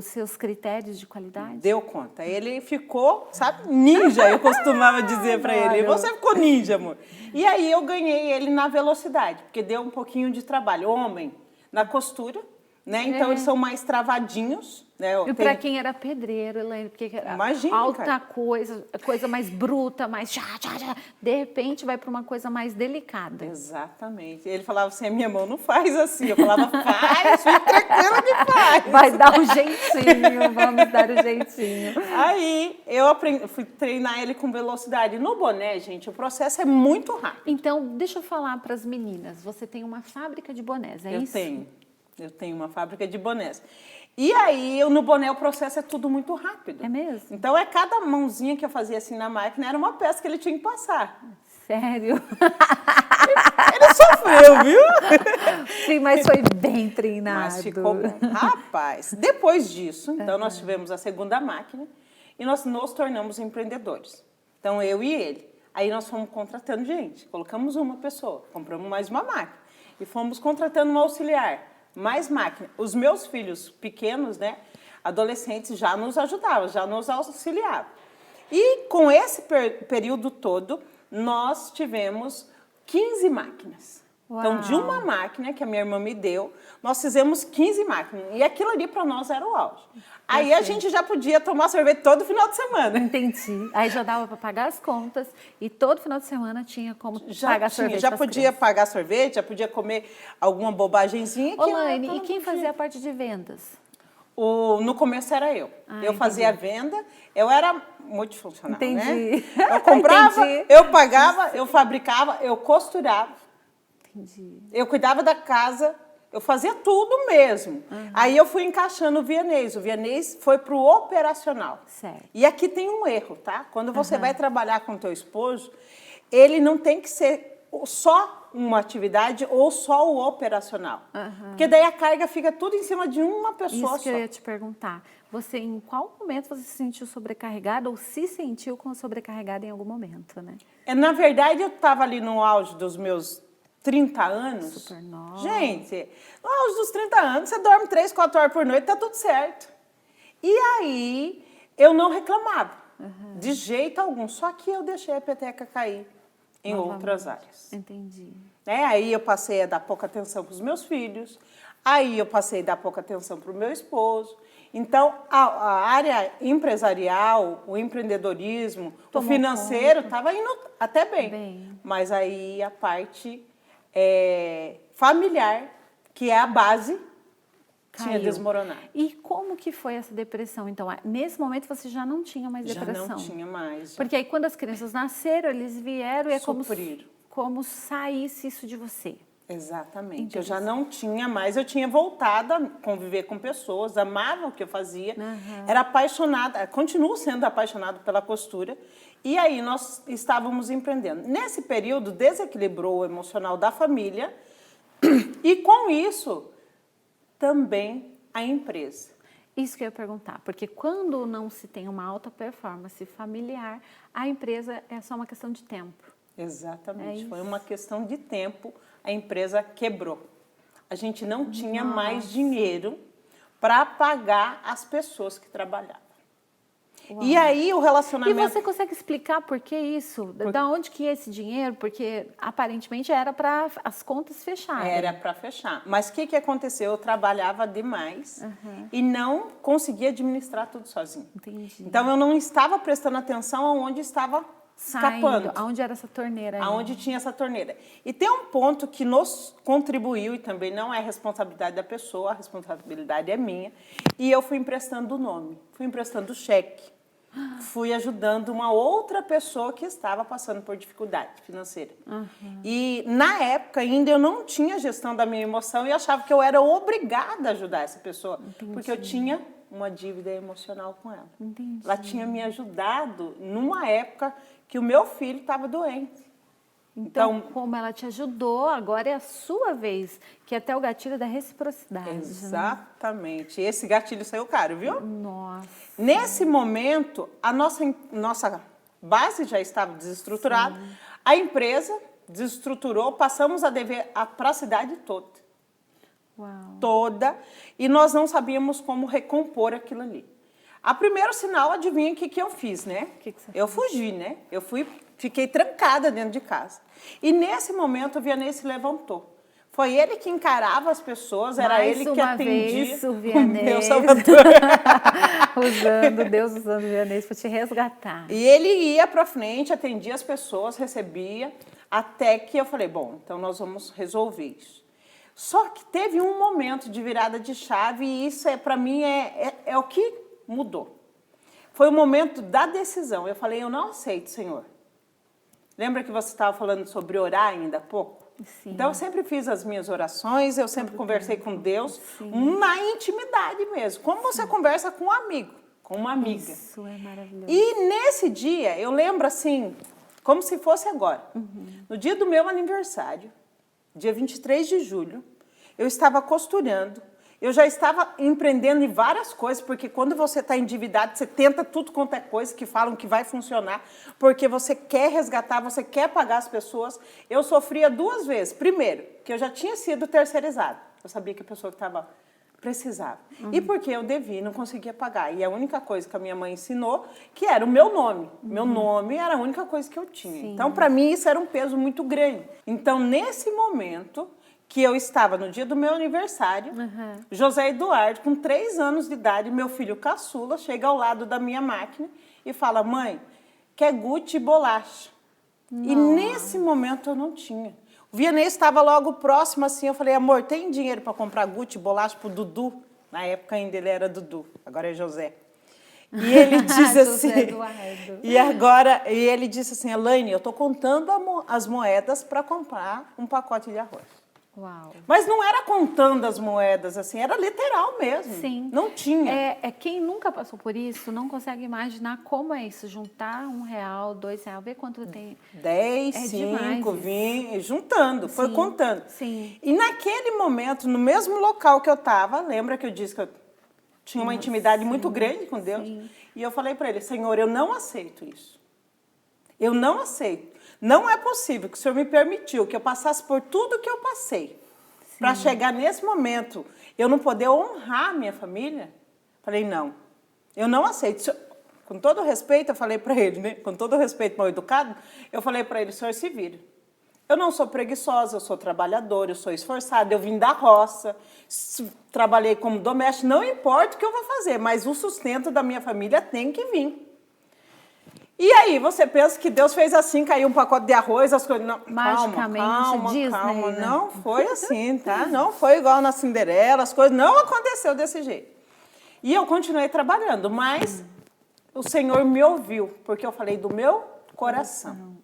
seus critérios de qualidade? Deu conta. Ele ficou, sabe, ninja, eu costumava dizer para ele. Você ficou ninja, amor. E aí eu ganhei ele na velocidade, porque deu um pouquinho de trabalho. Homem, na costura, né? Então, eles são mais travadinhos. Né? E para quem era pedreiro, Elaine, porque era alta coisa mais bruta, mais de repente vai para uma coisa mais delicada. Exatamente. Ele falava assim, a minha mão não faz assim. Eu falava, faz, fica tranquila que faz. Vai dar um jeitinho, vamos dar um jeitinho. Aí eu fui treinar ele com velocidade. No boné, gente, o processo é muito rápido. Então, deixa eu falar para as meninas, você tem uma fábrica de bonés, é isso? Eu tenho uma fábrica de bonés. E aí, no boné, o processo é tudo muito rápido. É mesmo? Então, cada mãozinha que eu fazia assim na máquina era uma peça que ele tinha que passar. Sério? Ele sofreu, viu? Sim, mas foi bem treinado. Mas ficou bom. Rapaz, depois disso, então, nós tivemos a segunda máquina e nós nos tornamos empreendedores. Então, eu e ele. Aí, nós fomos contratando gente. Colocamos uma pessoa, compramos mais uma máquina. E fomos contratando um auxiliar. Mais máquina. Os meus filhos pequenos, né, adolescentes, já nos ajudavam, já nos auxiliavam. E com esse período todo, nós tivemos 15 máquinas. Uau. Então, de uma máquina que a minha irmã me deu, nós fizemos 15 máquinas. E aquilo ali para nós era o auge. Aí a gente já podia tomar sorvete todo final de semana. Entendi. Aí já dava para pagar as contas e todo final de semana tinha como pagar sorvete. Já podia pagar sorvete, já podia comer alguma bobagenzinha. Elaine, e quem fazia a parte de vendas? No começo era eu. Eu fazia a venda, eu era multifuncional, né? Eu comprava, eu pagava, eu fabricava, eu costurava. Entendi. Eu cuidava da casa, eu fazia tudo mesmo. Aí eu fui encaixando o Vianney. O Vianney foi para o operacional. Certo. E aqui tem um erro, tá? Quando você vai trabalhar com o teu esposo, ele não tem que ser só uma atividade ou só o operacional. Porque daí a carga fica tudo em cima de uma pessoa só. Isso que eu ia te perguntar. Você, em qual momento você se sentiu sobrecarregada ou se sentiu sobrecarregada em algum momento, né? Na verdade, eu estava ali no auge dos meus 30 anos. Super nova. Gente, no auge dos 30 anos, você dorme 3, 4 horas por noite, tá tudo certo. E aí, eu não reclamava, de jeito algum. Só que eu deixei a peteca cair em outras áreas. Entendi. Aí eu passei a dar pouca atenção para os meus filhos, aí eu passei a dar pouca atenção para o meu esposo. Então, a área empresarial, o empreendedorismo, o financeiro estava indo até bem. Mas aí a parte familiar, que é a base, tinha desmoronado. E como que foi essa depressão? Então, nesse momento você já não tinha mais depressão? Já não tinha mais. Já. Porque aí quando as crianças nasceram, eles vieram e é Supriram. como saísse isso de você. Exatamente. Eu já não tinha mais, eu tinha voltado a conviver com pessoas, amava o que eu fazia, era apaixonada, continuo sendo apaixonada pela costura, e aí nós estávamos empreendendo. Nesse período, desequilibrou o emocional da família, e com isso, também a empresa. Isso que eu ia perguntar, porque quando não se tem uma alta performance familiar, a empresa é só uma questão de tempo. Exatamente, foi uma questão de tempo, a empresa quebrou. A gente não tinha mais dinheiro para pagar as pessoas que trabalhavam. Uau. E aí o relacionamento... E você consegue explicar por que isso? Da onde que é esse dinheiro? Porque aparentemente era para as contas fecharem. Era para fechar. Mas o que aconteceu? Eu trabalhava demais e não conseguia administrar tudo sozinho. Entendi. Então eu não estava prestando atenção aonde estava escapando. Aonde era essa torneira aí? Aonde tinha essa torneira. E tem um ponto que nos contribuiu, e também não é responsabilidade da pessoa, a responsabilidade é minha, e eu fui emprestando o nome, fui emprestando o cheque, fui ajudando uma outra pessoa que estava passando por dificuldade financeira. E na época ainda eu não tinha gestão da minha emoção e achava que eu era obrigada a ajudar essa pessoa, porque eu tinha uma dívida emocional com ela. Entendi. Ela tinha me ajudado numa época que o meu filho estava doente. Então, como ela te ajudou, agora é a sua vez, que é até o gatilho da reciprocidade. Exatamente. Esse gatilho saiu caro, viu? Nossa. Nesse momento, a nossa base já estava desestruturada. A empresa desestruturou, passamos a dever para a cidade toda. Uau. Toda. E nós não sabíamos como recompor aquilo ali. A primeiro sinal, adivinha o que eu fiz, né? Que você eu fugi, né? Fiquei trancada dentro de casa. E nesse momento o Vianney se levantou. Foi ele que encarava as pessoas, era Mais ele que uma atendia vez, o Vianney. meu Salvador. Deus usando o Vianney para te resgatar. E ele ia para frente, atendia as pessoas, recebia, até que eu falei, bom, então nós vamos resolver isso. Só que teve um momento de virada de chave e isso para mim é o que mudou. Foi o momento da decisão. Eu falei, eu não aceito, Senhor. Lembra que você estava falando sobre orar ainda há pouco? Sim. Então, eu sempre fiz as minhas orações, eu sempre conversei com Deus, na intimidade mesmo. Como você conversa com um amigo, com uma amiga. Isso é maravilhoso. E nesse dia, eu lembro assim, como se fosse agora. No dia do meu aniversário, dia 23 de julho, eu estava costurando. Eu já estava empreendendo em várias coisas, porque quando você está endividado, você tenta tudo quanto é coisa que falam que vai funcionar, porque você quer resgatar, você quer pagar as pessoas. Eu sofria 2 vezes. Primeiro, que eu já tinha sido terceirizada. Eu sabia que a pessoa que estava precisava. E porque eu devia e não conseguia pagar. E a única coisa que a minha mãe ensinou, que era o meu nome. Meu nome era a única coisa que eu tinha. Sim. Então, para mim, isso era um peso muito grande. Então, nesse momento que eu estava no dia do meu aniversário, José Eduardo, com 3 anos de idade, meu filho caçula, chega ao lado da minha máquina e fala, mãe, quer Gucci e bolacha? E nesse momento eu não tinha. O Vianney estava logo próximo assim, eu falei, amor, tem dinheiro para comprar Gucci e bolacha pro Dudu? Na época ainda ele era Dudu, agora é José. E ele diz assim, e ele disse assim, Elaine, eu estou contando as moedas para comprar um pacote de arroz. Uau. Mas não era contando as moedas, assim, era literal mesmo. Sim. Não tinha. Quem nunca passou por isso não consegue imaginar como é isso, juntar R$1, R$2, ver quanto tem. 10, 5, 20, juntando, foi contando. Sim. E naquele momento, no mesmo local que eu estava, lembra que eu disse que eu tinha uma intimidade muito grande com Deus? Sim. E eu falei para ele, Senhor, eu não aceito isso. Eu não aceito. Não é possível que o Senhor me permitiu que eu passasse por tudo que eu passei para chegar nesse momento, eu não poder honrar minha família. Falei, não, eu não aceito. Com todo respeito, eu falei para ele, né? Com todo respeito, mal educado, eu falei para ele, Senhor, se vira. Eu não sou preguiçosa, eu sou trabalhadora, eu sou esforçada, eu vim da roça, trabalhei como doméstica, não importa o que eu vou fazer, mas o sustento da minha família tem que vir. E aí, você pensa que Deus fez assim, caiu um pacote de arroz, as coisas... Não, magicamente, calma, né? não foi assim, tá? Não foi igual na Cinderela, as coisas não aconteceu desse jeito. E eu continuei trabalhando, mas o Senhor me ouviu, porque eu falei do meu coração.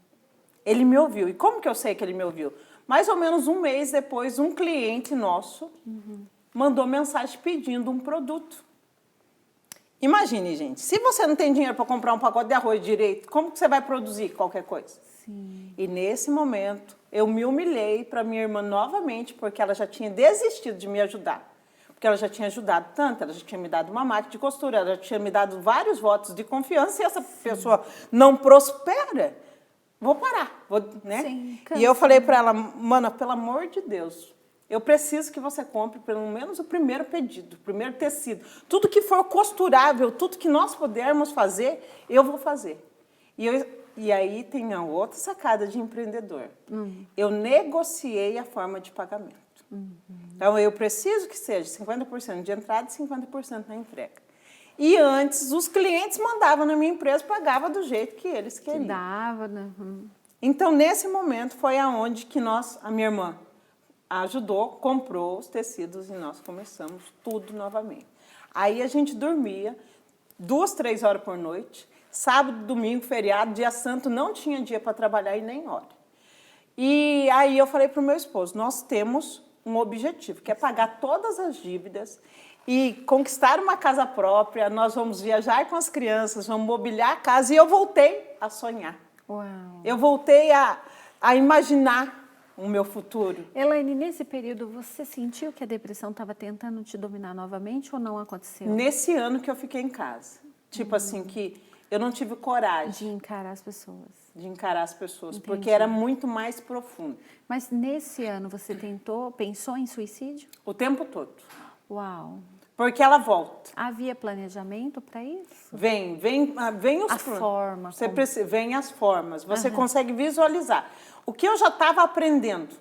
Ele me ouviu. E como que eu sei que ele me ouviu? Mais ou menos 1 mês depois, um cliente nosso mandou mensagem pedindo um produto. Imagine, gente, se você não tem dinheiro para comprar um pacote de arroz direito, como que você vai produzir qualquer coisa? Sim. E nesse momento, eu me humilhei para minha irmã novamente, porque ela já tinha desistido de me ajudar. Porque ela já tinha ajudado tanto, ela já tinha me dado uma máquina de costura, ela já tinha me dado vários votos de confiança, e essa pessoa não prospera, vou parar, né? Sim, e eu falei para ela, mana, pelo amor de Deus, eu preciso que você compre pelo menos o primeiro pedido, o primeiro tecido. Tudo que for costurável, tudo que nós pudermos fazer, eu vou fazer. E aí tem a outra sacada de empreendedor. Eu negociei a forma de pagamento. Então, eu preciso que seja 50% de entrada e 50% na entrega. E antes, os clientes mandavam na minha empresa, pagavam do jeito que eles queriam. Que dava, né? Então, nesse momento, foi aonde que a minha irmã, ajudou, comprou os tecidos e nós começamos tudo novamente. Aí a gente dormia 2, 3 horas por noite, sábado, domingo, feriado, dia santo, não tinha dia para trabalhar e nem hora. E aí eu falei para o meu esposo, nós temos um objetivo, que é pagar todas as dívidas e conquistar uma casa própria, nós vamos viajar com as crianças, vamos mobiliar a casa, e eu voltei a sonhar. Uau. Eu voltei a imaginar o meu futuro. Elaine, nesse período, você sentiu que a depressão estava tentando te dominar novamente ou não aconteceu? Nesse ano que eu fiquei em casa. Tipo assim, que eu não tive coragem De encarar as pessoas. de encarar as pessoas, Entendi. porque era muito mais profundo. Mas nesse ano você pensou em suicídio? O tempo todo. Uau! Porque ela volta. Havia planejamento para isso? Vem os A forma. Você precisa, vem as formas. Você consegue visualizar. O que eu já estava aprendendo,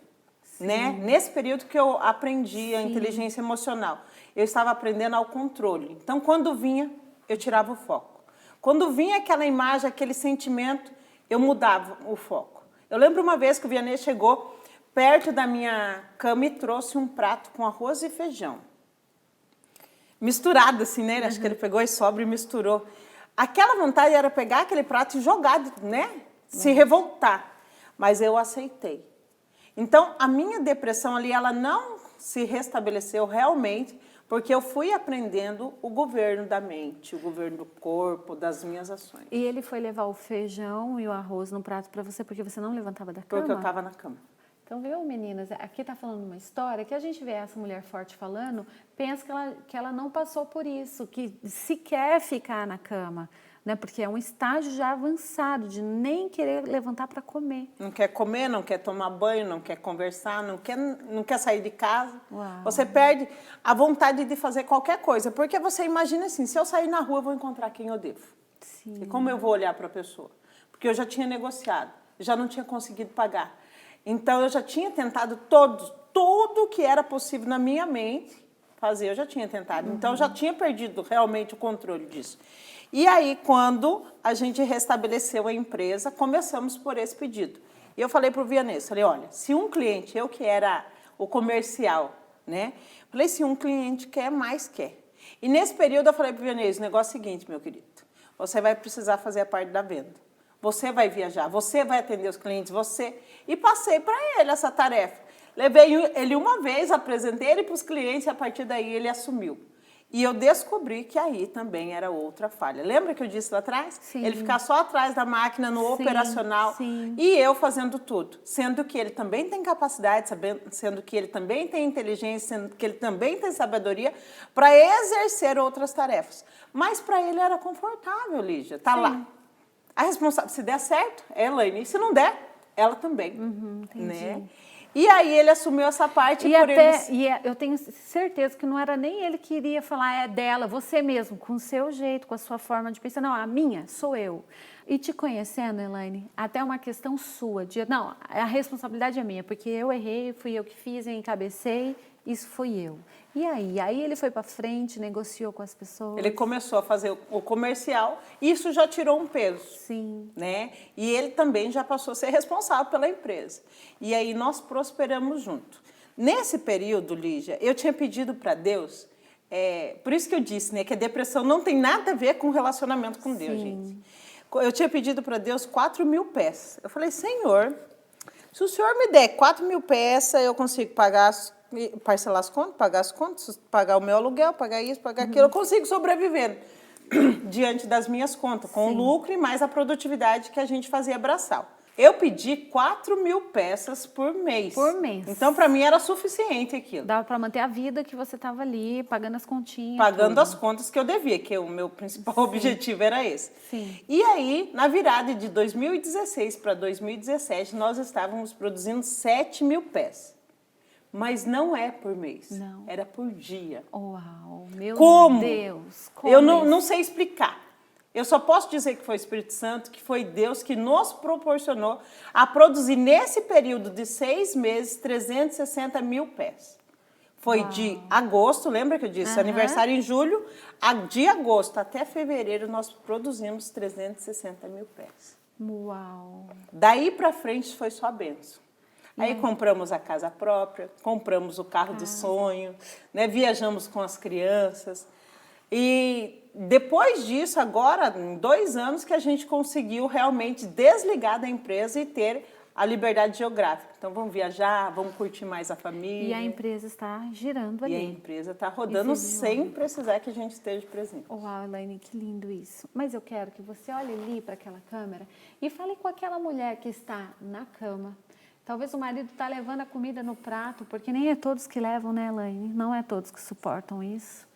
né? Nesse período que eu aprendi a inteligência emocional, eu estava aprendendo ao controle. Então, quando vinha, eu tirava o foco. Quando vinha aquela imagem, aquele sentimento, eu mudava o foco. Eu lembro uma vez que o Vianney chegou perto da minha cama e trouxe um prato com arroz e feijão. Misturado assim, né? Acho que ele pegou e sobra e misturou. Aquela vontade era pegar aquele prato e jogar, né? Se revoltar. Mas eu aceitei. Então, a minha depressão ali, ela não se restabeleceu realmente, porque eu fui aprendendo o governo da mente, o governo do corpo, das minhas ações. E ele foi levar o feijão e o arroz no prato para você porque você não levantava da cama? Porque eu estava na cama. Então, viu, meninas? Aqui está falando uma história que a gente vê essa mulher forte falando, pensa que ela não passou por isso, que se quer ficar na cama, né? Porque é um estágio já avançado de nem querer levantar para comer. Não quer comer, não quer tomar banho, não quer conversar, não quer sair de casa. Uau. Você perde a vontade de fazer qualquer coisa, porque você imagina assim, se eu sair na rua, eu vou encontrar quem eu devo. Sim. E como eu vou olhar para a pessoa? Porque eu já tinha negociado, já não tinha conseguido pagar. Então, eu já tinha tentado tudo que era possível na minha mente fazer, eu já tinha tentado. Então, eu já tinha perdido realmente o controle disso. E aí, quando a gente restabeleceu a empresa, começamos por esse pedido. E eu falei para o Vianney, falei, olha, se um cliente, eu que era o comercial, né? Falei, se um cliente quer, mais quer. E nesse período, eu falei para o Vianney, o negócio é o seguinte, meu querido, você vai precisar fazer a parte da venda. Você vai viajar, você vai atender os clientes, você... E passei para ele essa tarefa. Levei ele uma vez, apresentei ele para os clientes e a partir daí ele assumiu. E eu descobri que aí também era outra falha. Lembra que eu disse lá atrás? Sim. Ele ficar só atrás da máquina, no operacional, e eu fazendo tudo. Sendo que ele também tem capacidade, sendo que ele também tem inteligência, sendo que ele também tem sabedoria para exercer outras tarefas. Mas para ele era confortável, Lígia, tá lá. A responsável, se der certo, é a Elaine. E se não der, ela também. Entendi. Né? E aí ele assumiu essa parte E por eu tenho certeza que não era nem ele que iria falar, é dela, você mesmo, com o seu jeito, com a sua forma de pensar. Não, a minha, sou eu. E te conhecendo, Elaine, até uma questão sua. Não, a responsabilidade é minha, porque eu errei, fui eu que fiz, eu encabecei, isso fui eu. E aí ele foi para frente, negociou com as pessoas. Ele começou a fazer o comercial, isso já tirou um peso. Sim. Né? E ele também já passou a ser responsável pela empresa. E aí nós prosperamos junto. Nesse período, Lígia, eu tinha pedido para Deus, por isso que eu disse, né, que a depressão não tem nada a ver com relacionamento com Deus, gente. Eu tinha pedido para Deus 4.000 peças. Eu falei, Senhor, se o Senhor me der 4.000 peças, eu consigo parcelar as contas, pagar o meu aluguel, pagar isso, pagar aquilo, eu consigo sobreviver diante das minhas contas, com o lucro e mais a produtividade que a gente fazia braçal. Eu pedi 4.000 peças por mês. Por mês. Então, para mim, era suficiente aquilo. Dava para manter a vida que você estava ali, pagando as continhas. Pagando tudo. as contas que eu devia, que o meu principal objetivo era esse. Sim. E aí, na virada de 2016 para 2017, nós estávamos produzindo 7.000 peças. Mas não é por mês, Não. era por dia. Uau, meu Como? Deus. Eu não sei explicar. Eu só posso dizer que foi o Espírito Santo, que foi Deus que nos proporcionou a produzir nesse período de 6 meses 360.000 peças. Foi de agosto, lembra que eu disse? Aniversário em julho, de agosto até fevereiro nós produzimos 360.000 peças. Uau. Daí para frente foi só bênção. Aí compramos a casa própria, compramos o carro do sonho, né? Viajamos com as crianças. E depois disso, agora, em 2 anos, que a gente conseguiu realmente desligar da empresa e ter a liberdade geográfica. Então, vamos viajar, vamos curtir mais a família. E a empresa está girando ali. E a empresa está rodando sem precisar que a gente esteja presente. Uau, Elaine, que lindo isso. Mas eu quero que você olhe ali para aquela câmera e fale com aquela mulher que está na cama. Talvez o marido está levando a comida no prato, porque nem é todos que levam, né, Elaine? Não é todos que suportam isso.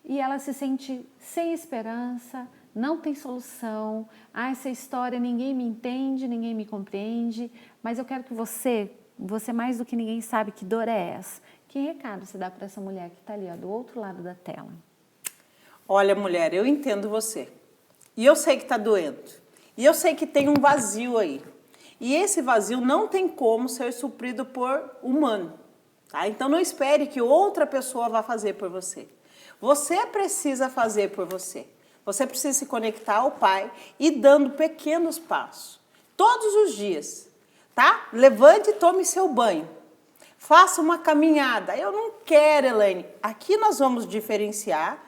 E ela se sente sem esperança, não tem solução, essa história ninguém me entende, ninguém me compreende, mas eu quero que você mais do que ninguém sabe que dor é essa. Que recado você dá para essa mulher que está ali, ó, do outro lado da tela? Olha, mulher, eu entendo você. E eu sei que está doendo. E eu sei que tem um vazio aí. E esse vazio não tem como ser suprido por humano. Tá? Então não espere que outra pessoa vá fazer por você. Você precisa fazer por você. Você precisa se conectar ao Pai e dando pequenos passos. Todos os dias, tá? Levante e tome seu banho. Faça uma caminhada. Eu não quero, Elaine. Aqui nós vamos diferenciar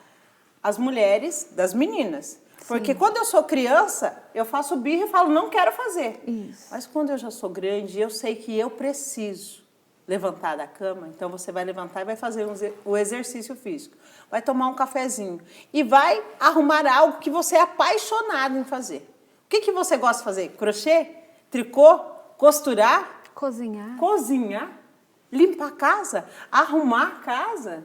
as mulheres das meninas. Porque quando eu sou criança, eu faço birra e falo, não quero fazer. Isso. Mas quando eu já sou grande, eu sei que eu preciso levantar da cama, então você vai levantar e vai fazer o exercício físico. Vai tomar um cafezinho e vai arrumar algo que você é apaixonado em fazer. O que você gosta de fazer? Crochê? Tricô? Costurar? Cozinhar. Cozinhar? Limpar a casa? Arrumar a casa?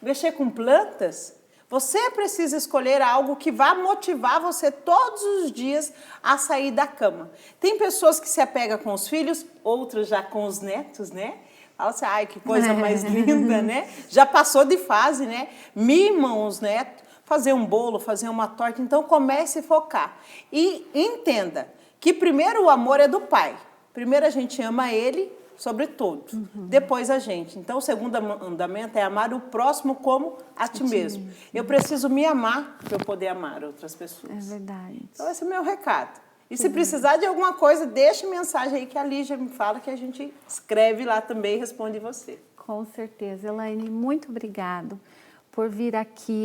Mexer com plantas? Você precisa escolher algo que vá motivar você todos os dias a sair da cama. Tem pessoas que se apegam com os filhos, outras já com os netos, né? Fala assim, ai, que coisa mais linda, né? Já passou de fase, né? Mimam os netos, fazer um bolo, fazer uma torta. Então, comece a focar. E entenda que primeiro o amor é do pai. Primeiro a gente ama ele sobre tudo. Depois a gente. Então, o segundo mandamento é amar o próximo como a ti mesmo. Eu preciso me amar para eu poder amar outras pessoas. É verdade. Então, esse é o meu recado. E se precisar de alguma coisa, deixe mensagem aí que a Lígia me fala, que a gente escreve lá também e responde você. Com certeza. Elaine, muito obrigado por vir aqui,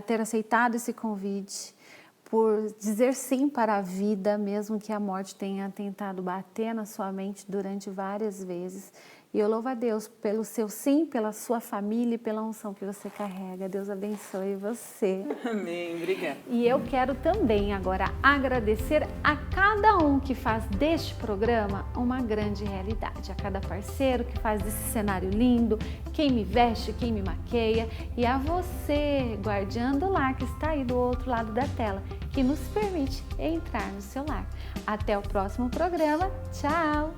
ter aceitado esse convite, por dizer sim para a vida, mesmo que a morte tenha tentado bater na sua mente durante várias vezes. E eu louvo a Deus pelo seu sim, pela sua família e pela unção que você carrega. Deus abençoe você. Amém, obrigada. E eu quero também agora agradecer a cada um que faz deste programa uma grande realidade. A cada parceiro que faz desse cenário lindo, quem me veste, quem me maqueia. E a você, guardiã do lar, que está aí do outro lado da tela, que nos permite entrar no seu lar. Até o próximo programa. Tchau!